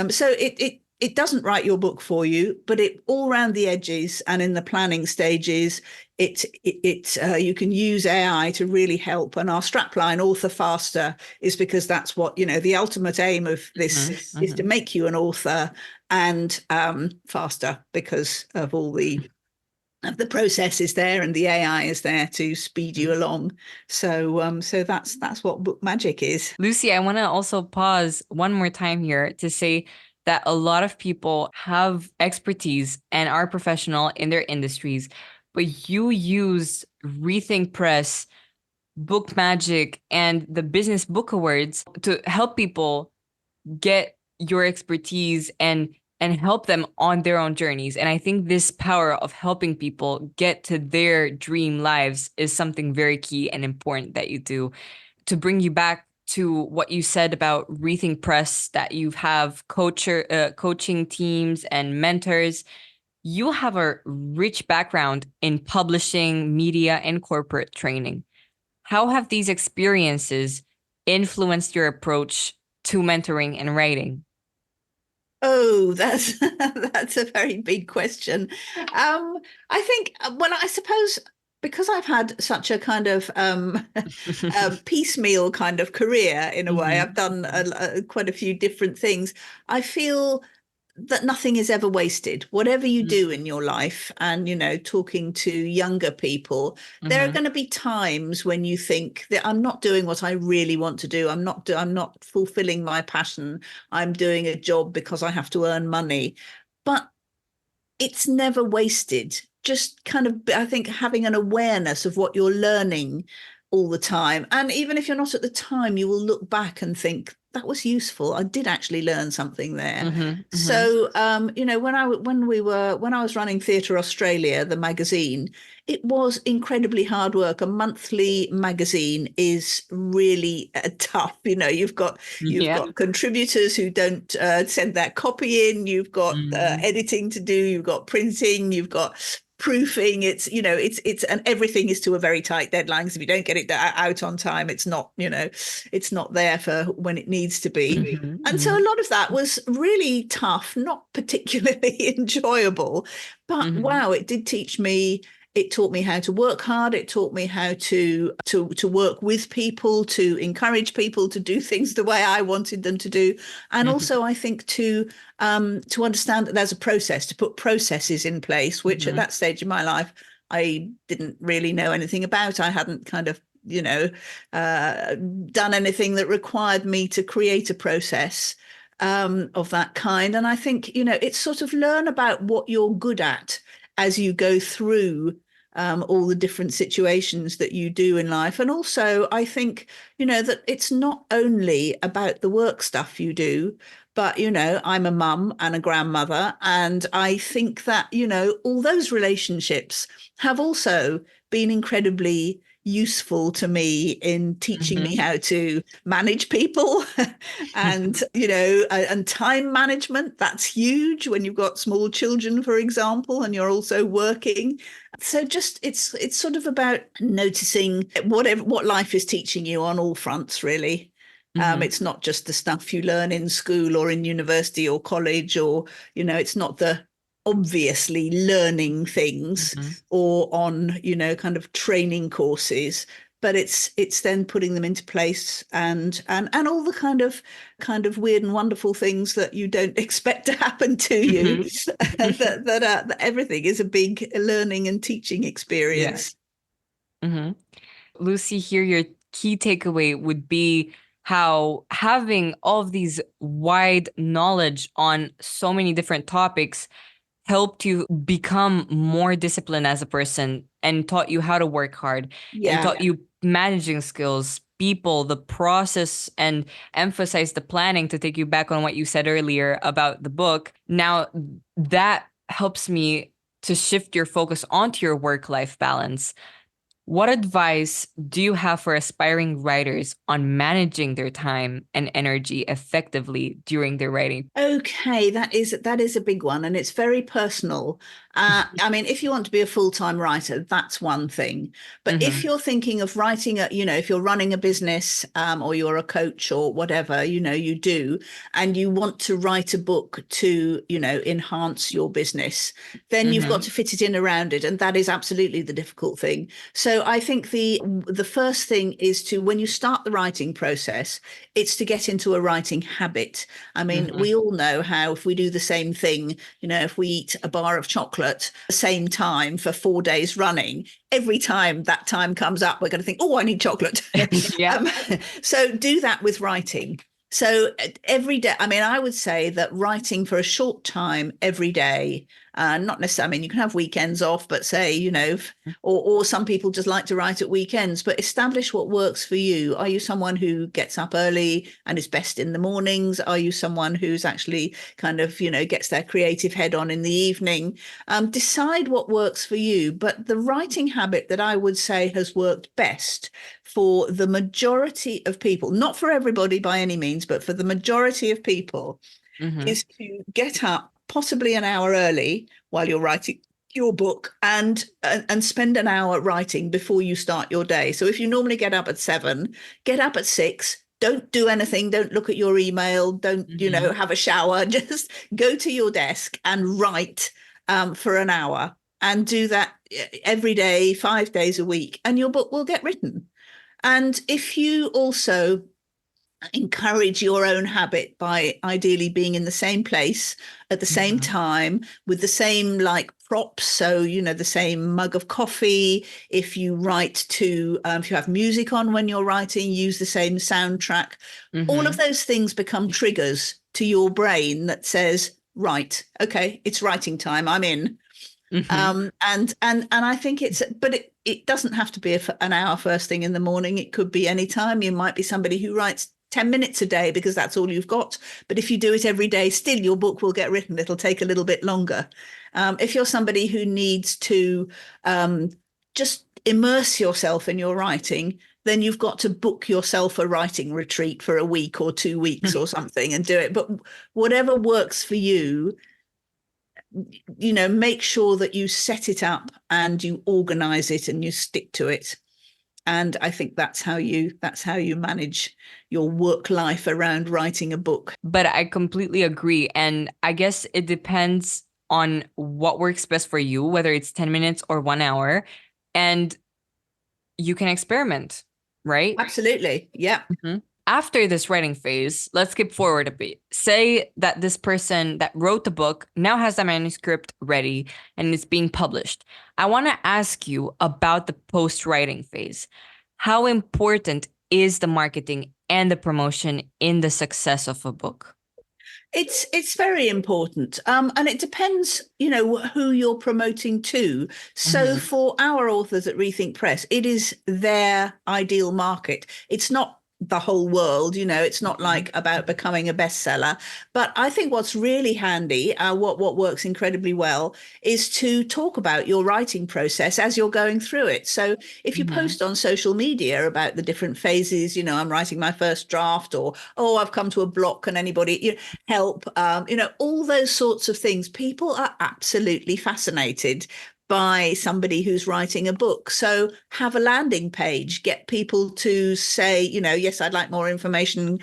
it doesn't write your book for you, but it all around the edges and in the planning stages, you can use AI to really help. And our strapline, author faster, is because that's what, the ultimate aim of this is to make you an author, and faster, because of all the process is there, and the AI is there to speed you along. So that's what book magic is. Lucy, I want to also pause one more time here to say that a lot of people have expertise and are professional in their industries, but you use Rethink Press, Book Magic, and the Business Book Awards to help people get your expertise and help them on their own journeys. And I think this power of helping people get to their dream lives is something very key and important that you do. To bring you back to what you said about Rethink Press, that you have coaching teams and mentors, you have a rich background in publishing, media, and corporate training. How have these experiences influenced your approach to mentoring and writing? Oh, that's a very big question. I think, well, I suppose because I've had such a kind of piecemeal kind of career, in a way, I've done quite a few different things. I feel that nothing is ever wasted. Whatever you do in your life, and talking to younger people, there are going to be times when you think that I'm not doing what I really want to do. I'm not fulfilling my passion. I'm doing a job because I have to earn money. But it's never wasted. Just kind of, I think, having an awareness of what you're learning all the time. And even if you're not at the time, you will look back and think, that was useful. I did actually learn something there. So, when I was running Theatre Australia, the magazine, it was incredibly hard work. A monthly magazine is really tough. You've got contributors who don't send that copy in. You've got editing to do. You've got printing. You've got proofing. It's and everything is to a very tight deadline, because if you don't get it out on time, it's not there for when it needs to be. And so a lot of that was really tough, not particularly enjoyable, but wow, it did teach me. It taught me how to work hard. It taught me how to work with people, to encourage people to do things the way I wanted them to do. And also, I think, to understand that there's a process, to put processes in place, which at that stage in my life, I didn't really know anything about. I hadn't kind of, done anything that required me to create a process of that kind. And I think, it's sort of learn about what you're good at as you go through all the different situations that you do in life. And also, I think, that it's not only about the work stuff you do, but, I'm a mum and a grandmother. And I think that, all those relationships have also been incredibly useful to me in teaching me how to manage people and and time management. That's huge when you've got small children, for example, and you're also working. So just it's sort of about noticing what life is teaching you on all fronts, really. It's not just the stuff you learn in school or in university or college, or it's not the obviously learning things or on kind of training courses, but it's then putting them into place and all the kind of weird and wonderful things that you don't expect to happen to you. That everything is a big learning and teaching experience. Lucy, here your key takeaway would be how having all of these wide knowledge on so many different topics helped you become more disciplined as a person and taught you how to work hard and taught you managing skills, people, the process, and emphasize the planning, to take you back on what you said earlier about the book. Now, that helps me to shift your focus onto your work-life balance. What advice do you have for aspiring writers on managing their time and energy effectively during their writing? Okay, that is a big one, and it's very personal. I mean, if you want to be a full-time writer, that's one thing. But if you're thinking of writing if you're running a business, or you're a coach or whatever, you do, and you want to write a book to, enhance your business, then you've got to fit it in around it. And that is absolutely the difficult thing. So I think the first thing is to, when you start the writing process, it's to get into a writing habit. I mean, we all know how if we do the same thing, if we eat a bar of chocolate at the same time for 4 days running, every time that time comes up, we're going to think, oh, I need chocolate. So do that with writing. So every day, I mean, I would say that writing for a short time every day, not necessarily, I mean, you can have weekends off, but say, or some people just like to write at weekends, but establish what works for you. Are you someone who gets up early and is best in the mornings? Are you someone who's actually kind of, gets their creative head on in the evening? Decide what works for you. But the writing habit that I would say has worked best for the majority of people, not for everybody by any means, but for the majority of people, is to get up possibly an hour early while you're writing your book and spend an hour writing before you start your day. So if you normally get up at 7, get up at 6. Don't do anything. Don't look at your email. Don't, have a shower. Just go to your desk and write for an hour, and do that every day, 5 days a week, and your book will get written. And if you also encourage your own habit by ideally being in the same place at the same time with the same props, so the same mug of coffee. If you write to if you have music on when you're writing, use the same soundtrack. All of those things become triggers to your brain that says, right, okay, it's writing time, I'm in. And I think it doesn't have to be an hour first thing in the morning. It could be any time. You might be somebody who writes 10 minutes a day because that's all you've got. But if you do it every day, still your book will get written. It'll take a little bit longer. If you're somebody who needs to just immerse yourself in your writing, then you've got to book yourself a writing retreat for a week or 2 weeks or something and do it. But whatever works for you, make sure that you set it up and you organize it and you stick to it. And I think that's how you manage your work life around writing a book. But I completely agree. And I guess it depends on what works best for you, whether it's 10 minutes or 1 hour. And you can experiment, right? Absolutely. Yeah. After this writing phase, let's skip forward a bit. Say that this person that wrote the book now has the manuscript ready and it's being published. I want to ask you about the post-writing phase. How important is the marketing and the promotion in the success of a book? It's very important. And it depends, who you're promoting to. So for our authors at Rethink Press, it is their ideal market. It's not the whole world, it's not like about becoming a bestseller. But I think what's really handy, what works incredibly well, is to talk about your writing process as you're going through it. So if you post on social media about the different phases, I'm writing my first draft, or, oh, I've come to a block, can anybody help? All those sorts of things. People are absolutely fascinated by somebody who's writing a book. So have a landing page, get people to say, yes, I'd like more information,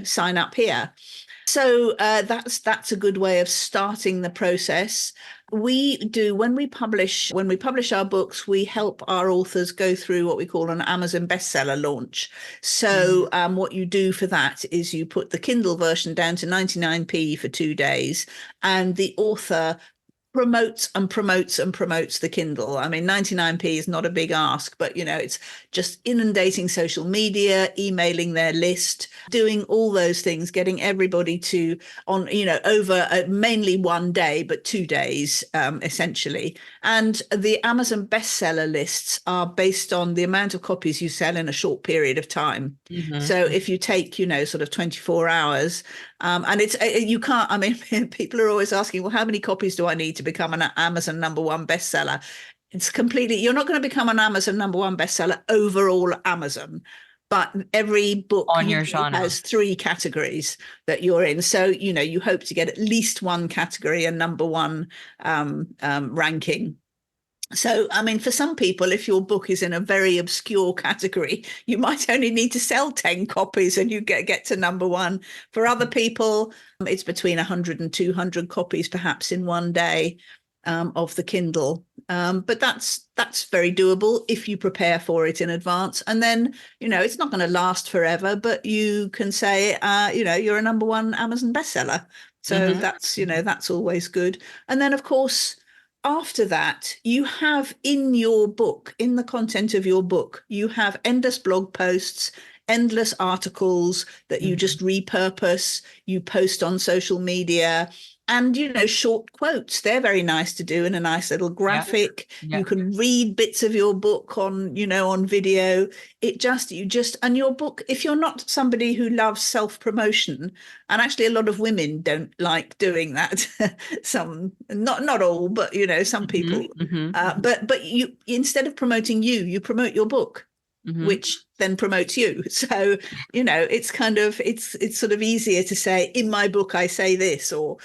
sign up here. So that's a good way of starting the process. We do when we publish our books, we help our authors go through what we call an Amazon bestseller launch. So what you do for that is you put the Kindle version down to 99p for 2 days, and the author promotes and promotes and promotes the Kindle. I mean, 99p is not a big ask, but it's just inundating social media, emailing their list, doing all those things, getting everybody to on, over mainly one day, but 2 days, essentially. And the Amazon bestseller lists are based on the amount of copies you sell in a short period of time. So if you take, sort of 24 hours, and it's you can't. I mean, people are always asking, well, how many copies do I need to become an Amazon #1 bestseller? It's completely. You're not going to become an Amazon #1 bestseller overall Amazon, but every book On your usually genre. has 3 categories that you're in. So you hope to get at least one category, a #1 ranking. So, I mean, for some people, if your book is in a very obscure category, you might only need to sell 10 copies and you get to #1. For other people, it's between 100 and 200 copies, perhaps in one day, of the Kindle. But that's very doable if you prepare for it in advance. And then, it's not going to last forever, but you can say, you're a #1 Amazon bestseller. So that's always good. And then, of course, after that, you have in your book, in the content of your book, you have endless blog posts, endless articles that you just repurpose, you post on social media, and short quotes. They're very nice to do in a nice little graphic. You can read bits of your book on on video. And your book, if you're not somebody who loves self-promotion, and actually a lot of women don't like doing that, some, not all, but some people, but you, instead of promoting you promote your book, which then promotes you. So, it's kind of, it's sort of easier to say, in my book, I say this, or,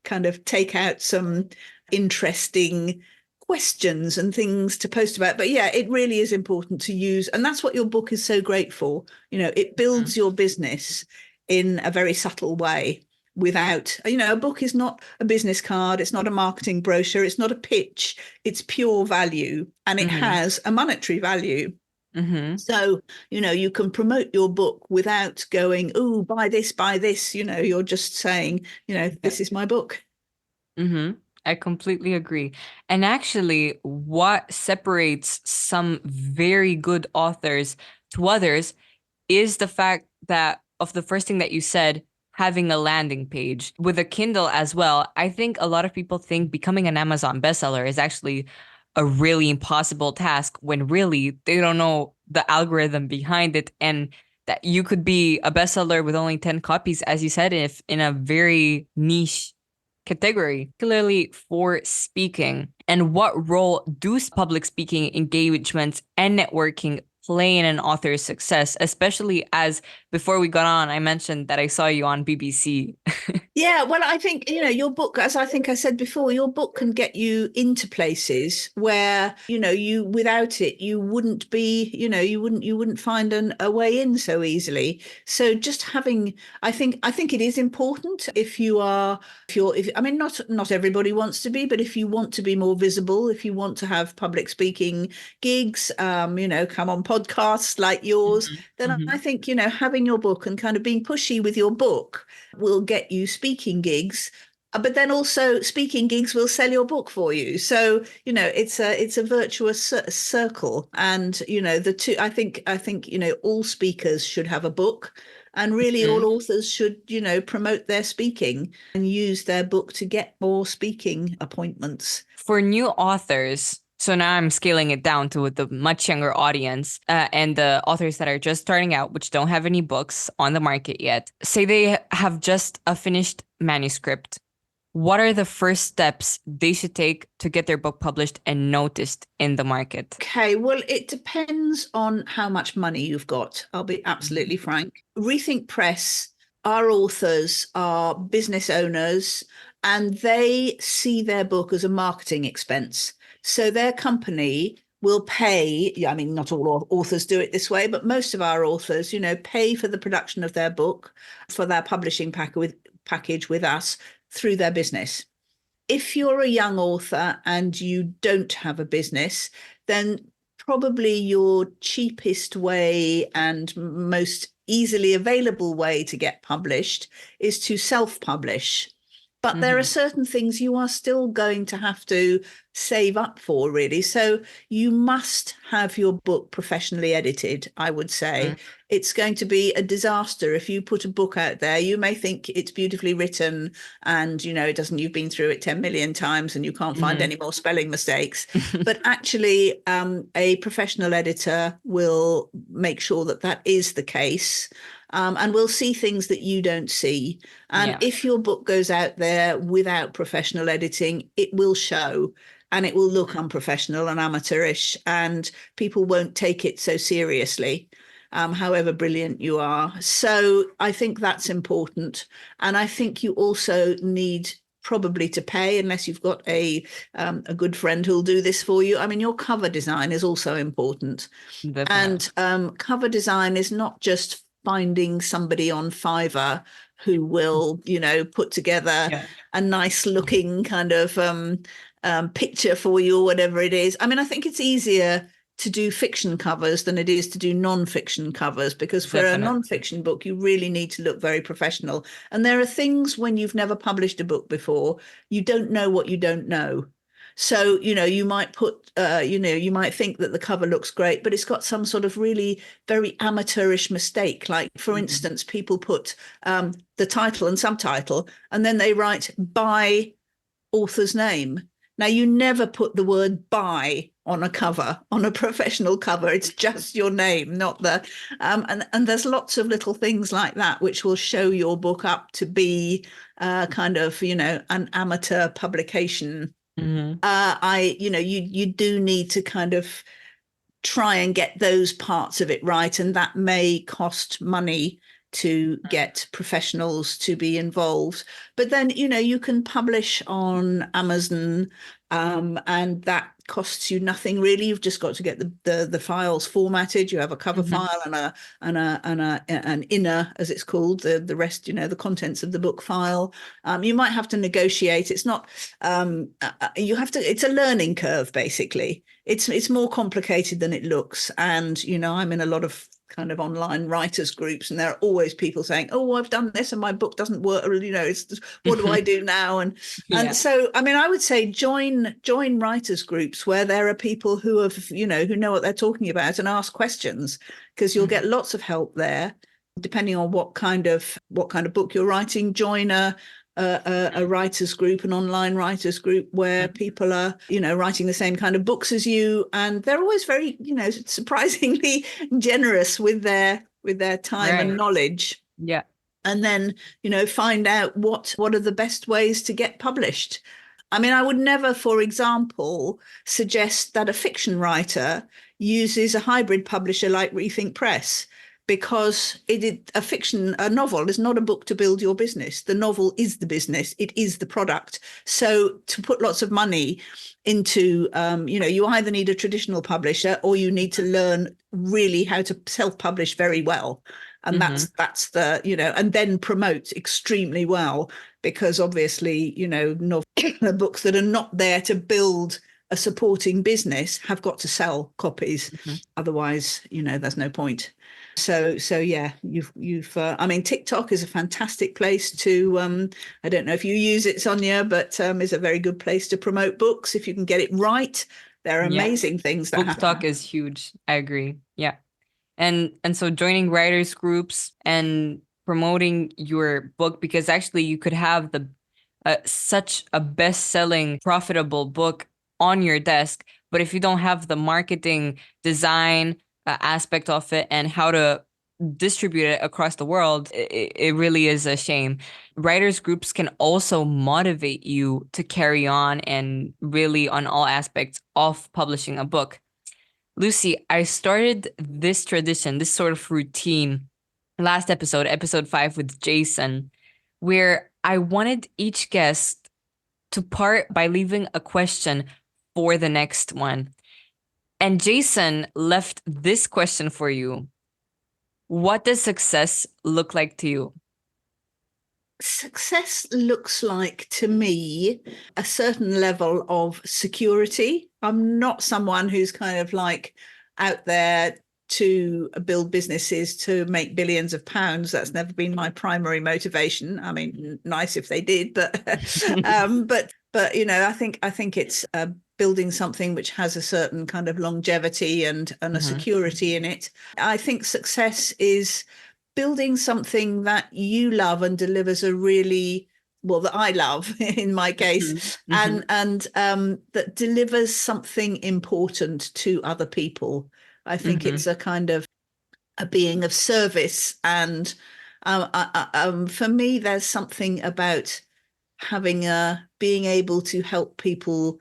kind of take out some interesting questions and things to post about. But yeah, it really is important to use. And that's what your book is so great for. It builds your business in a very subtle way. Without, a book is not a business card, it's not a marketing brochure, it's not a pitch, it's pure value, and it has a monetary value. So, you can promote your book without going, oh, buy this, buy this. You're just saying, this is my book. I completely agree. And actually, what separates some very good authors to others is the fact that of the first thing that you said, having a landing page with a Kindle as well. I think a lot of people think becoming an Amazon bestseller is actually a really impossible task when really they don't know the algorithm behind it, and that you could be a bestseller with only 10 copies, as you said, if in a very niche category, particularly for speaking. And what role do public speaking engagements and networking play in an author's success, especially as before we got on, I mentioned that I saw you on BBC. Yeah, well, I think, your book, as I think I said before, your book can get you into places where, you without it, you wouldn't be, you wouldn't find a way in so easily. So just having, I think it is important if I mean, not everybody wants to be, but if you want to be more visible, if you want to have public speaking gigs, come on podcasts like yours, then I think, having your book and kind of being pushy with your book will get you speaking gigs, but then also speaking gigs will sell your book for you. So it's a virtuous circle. And the two, I think all speakers should have a book, and really all authors should promote their speaking and use their book to get more speaking appointments. For new authors, so now I'm scaling it down to the much younger audience, and the authors that are just starting out, which don't have any books on the market yet. Say they have just a finished manuscript. What are the first steps they should take to get their book published and noticed in the market? Okay, well, it depends on how much money you've got. I'll be absolutely frank. Rethink Press, our authors are business owners, and they see their book as a marketing expense. So their company will pay, I mean, not all authors do it this way, but most of our authors, pay for the production of their book, for their publishing package with us through their business. If you're a young author and you don't have a business, then probably your cheapest way and most easily available way to get published is to self-publish. But there are certain things you are still going to have to save up for, really. So you must have your book professionally edited, I would say. It's going to be a disaster if you put a book out there. You may think it's beautifully written and, you've been through it 10 million times and you can't find any more spelling mistakes. But actually, a professional editor will make sure that that is the case. And we'll see things that you don't see. And if your book goes out there without professional editing, it will show and it will look unprofessional and amateurish, and people won't take it so seriously, however brilliant you are. So I think that's important. And I think you also need probably to pay, unless you've got a good friend who'll do this for you. I mean, your cover design is also important. Definitely. And cover design is not just finding somebody on Fiverr who will, put together a nice looking kind of picture for you or whatever it is. I mean, I think it's easier to do fiction covers than it is to do non-fiction covers, because for a non-fiction book, you really need to look very professional. And there are things when you've never published a book before, you don't know what you don't know. So, you might put, you might think that the cover looks great, but it's got some sort of really very amateurish mistake. Like, for instance, people put the title and subtitle, and then they write by author's name. Now, you never put the word by on a cover, on a professional cover. It's just your name, not the... and there's lots of little things like that which will show your book up to be kind of, an amateur publication. You do need to kind of try and get those parts of it right, and that may cost money to get professionals to be involved. But then, you can publish on Amazon, and that costs you nothing really. You've just got to get the files formatted. You have a cover file and an inner, as it's called, the rest, the contents of the book file. You might have to negotiate. It's not, it's a learning curve, basically. It's more complicated than it looks. And, I'm in a lot of kind of online writers groups, and there are always people saying, oh, I've done this and my book doesn't work, or, it's just, what do I do now? And so, I mean, I would say join writers groups where there are people who have, who know what they're talking about, and ask questions, because you'll get lots of help there, depending on what kind of book you're writing. Join a writers group, an online writers group, where people are, writing the same kind of books as you, and they're always very, surprisingly generous with their time and knowledge. Yeah. And then, find out what are the best ways to get published. I mean, I would never, for example, suggest that a fiction writer uses a hybrid publisher like Rethink Press, because a novel is not a book to build your business. The novel is the business. It is the product. So to put lots of money into, you either need a traditional publisher, or you need to learn really how to self-publish very well. And that's the, and then promote extremely well, because obviously, the books that are not there to build a supporting business have got to sell copies. Otherwise, there's no point. So yeah, I mean, TikTok is a fantastic place to, I don't know if you use it, Sonia, but is a very good place to promote books if you can get it right. There are amazing things that happen. TikTok is huge. I agree. Yeah. And so joining writers groups and promoting your book, because actually you could have such a best-selling, profitable book on your desk, but if you don't have the marketing, design aspect of it and how to distribute it across the world, it really is a shame. Writers groups can also motivate you to carry on and really on all aspects of publishing a book. Lucy, I started this tradition, this sort of routine, last episode 5 with Jason, where I wanted each guest to part by leaving a question for the next one. And Jason left this question for you. What does success look like to you? Success looks like, to me, a certain level of security. I'm not someone who's kind of like out there to build businesses to make billions of pounds. That's never been my primary motivation. I mean, nice if they did, but but you know, I think it's building something which has a certain kind of longevity and a security in it. I think success is building something that you love and delivers a really that I love in my case, and that delivers something important to other people. I think it's a kind of a being of service, and for me, there's something about having being able to help people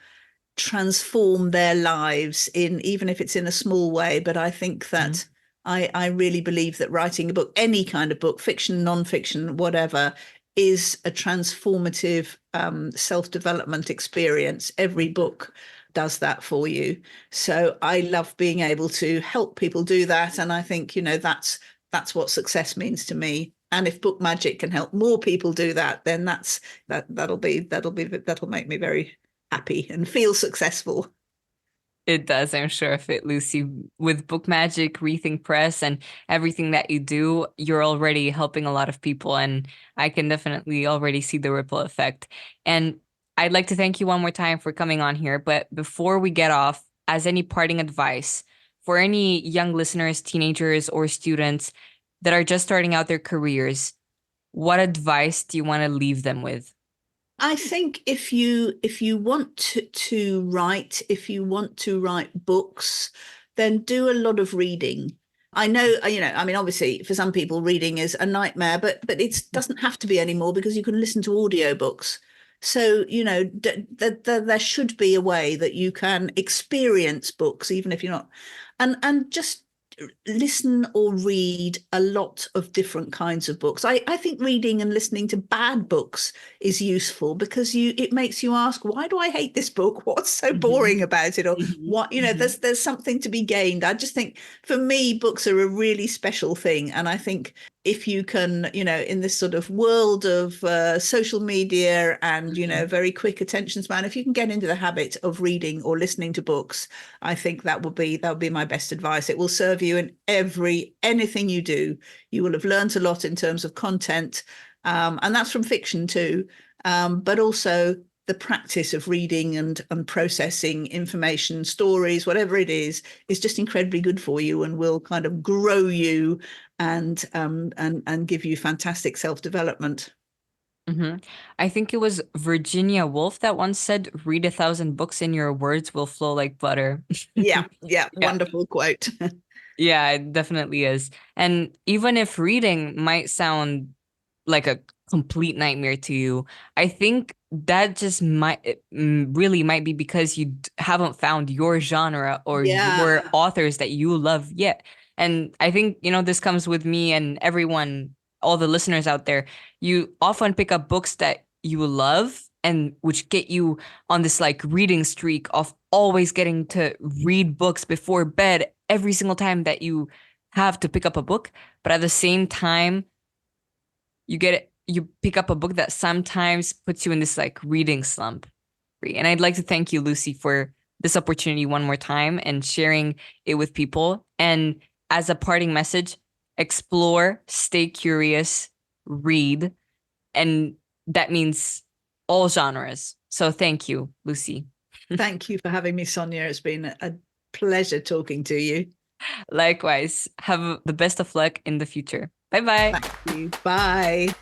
transform their lives in, even if it's in a small way. But I think that I really believe that writing a book, any kind of book, fiction, non-fiction, whatever, is a transformative self-development experience. Every book does that for you. So I love being able to help people do that. And I think, you know, that's what success means to me. And if Book Magic can help more people do that, then that'll make me very happy and feel successful. It does, I'm sure of it, Lucy. With Book Magic, Rethink Press, and everything that you do, you're already helping a lot of people, and I can definitely already see the ripple effect. And I'd like to thank you one more time for coming on here. But before we get off, as any parting advice for any young listeners, teenagers, or students that are just starting out their careers, what advice do you want to leave them with? I think if you want to write, if you want to write books, then do a lot of reading. I know, you know, I mean, obviously for some people reading is a nightmare, but it doesn't have to be anymore, because you can listen to audiobooks. So, you know, there should be a way that you can experience books, even if you're not, and just listen or read a lot of different kinds of books. I think reading and listening to bad books is useful, because it makes you ask, why do I hate this book? What's so boring about it? Or what, you know, there's something to be gained. I just think, for me, books are a really special thing. And I think if you can, you know, in this sort of world of social media and, you know, very quick attention span, if you can get into the habit of reading or listening to books, I think that would be my best advice. It will serve you in anything you do. You will have learned a lot in terms of content, and that's from fiction too, but also the practice of reading and processing information, stories, whatever it is just incredibly good for you, and will kind of grow you and give you fantastic self-development. I think it was Virginia Woolf that once said, read 1,000 books and your words will flow like butter. Yeah, Yeah. Wonderful quote. Yeah, it definitely is. And even if reading might sound like a complete nightmare to you, I think that just really might be because you haven't found your genre or your authors that you love yet. And I think, you know, this comes with me and everyone, all the listeners out there. You often pick up books that you love and which get you on this like reading streak of always getting to read books before bed every single time that you have to pick up a book. But at the same time, you pick up a book that sometimes puts you in this like reading slump. And I'd like to thank you, Lucy, for this opportunity one more time and sharing it with people. And as a parting message, explore, stay curious, read. And that means all genres. So thank you, Lucy. Thank you for having me, Sonia. It's been a pleasure talking to you. Likewise. Have the best of luck in the future. Bye-bye. Thank you. Bye.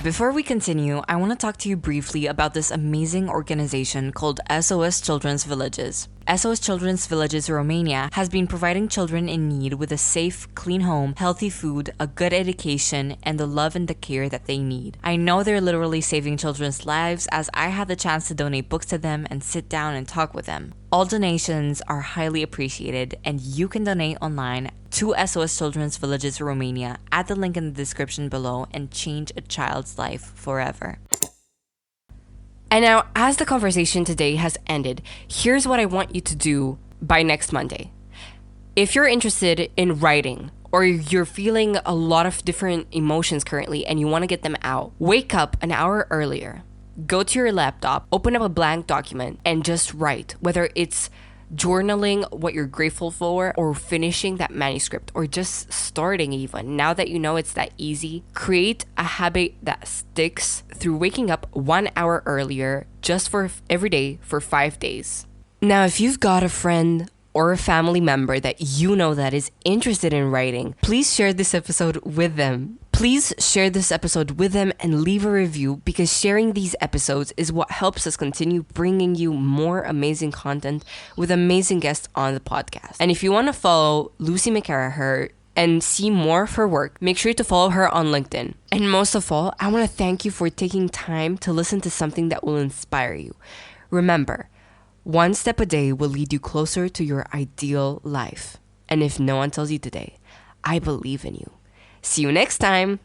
Before we continue, I want to talk to you briefly about this amazing organization called SOS Children's Villages. SOS Children's Villages Romania has been providing children in need with a safe, clean home, healthy food, a good education, and the love and the care that they need. I know they're literally saving children's lives, as I had the chance to donate books to them and sit down and talk with them. All donations are highly appreciated, and you can donate online to SOS Children's Villages Romania at the link in the description below and change a child's life forever. And now, as the conversation today has ended, here's what I want you to do by next Monday. If you're interested in writing, or you're feeling a lot of different emotions currently and you want to get them out, wake up an hour earlier, go to your laptop, open up a blank document, and just write. Whether it's journaling what you're grateful for, or finishing that manuscript, or just starting even. Now that you know it's that easy, create a habit that sticks through waking up 1 hour earlier just for every day for 5 days. Now, if you've got a friend or a family member that you know that is interested in writing, please share this episode with them. Please share this episode with them and leave a review, because sharing these episodes is what helps us continue bringing you more amazing content with amazing guests on the podcast. And if you want to follow Lucy McCarraher and see more of her work, make sure to follow her on LinkedIn. And most of all, I want to thank you for taking time to listen to something that will inspire you. Remember, one step a day will lead you closer to your ideal life. And if no one tells you today, I believe in you. See you next time.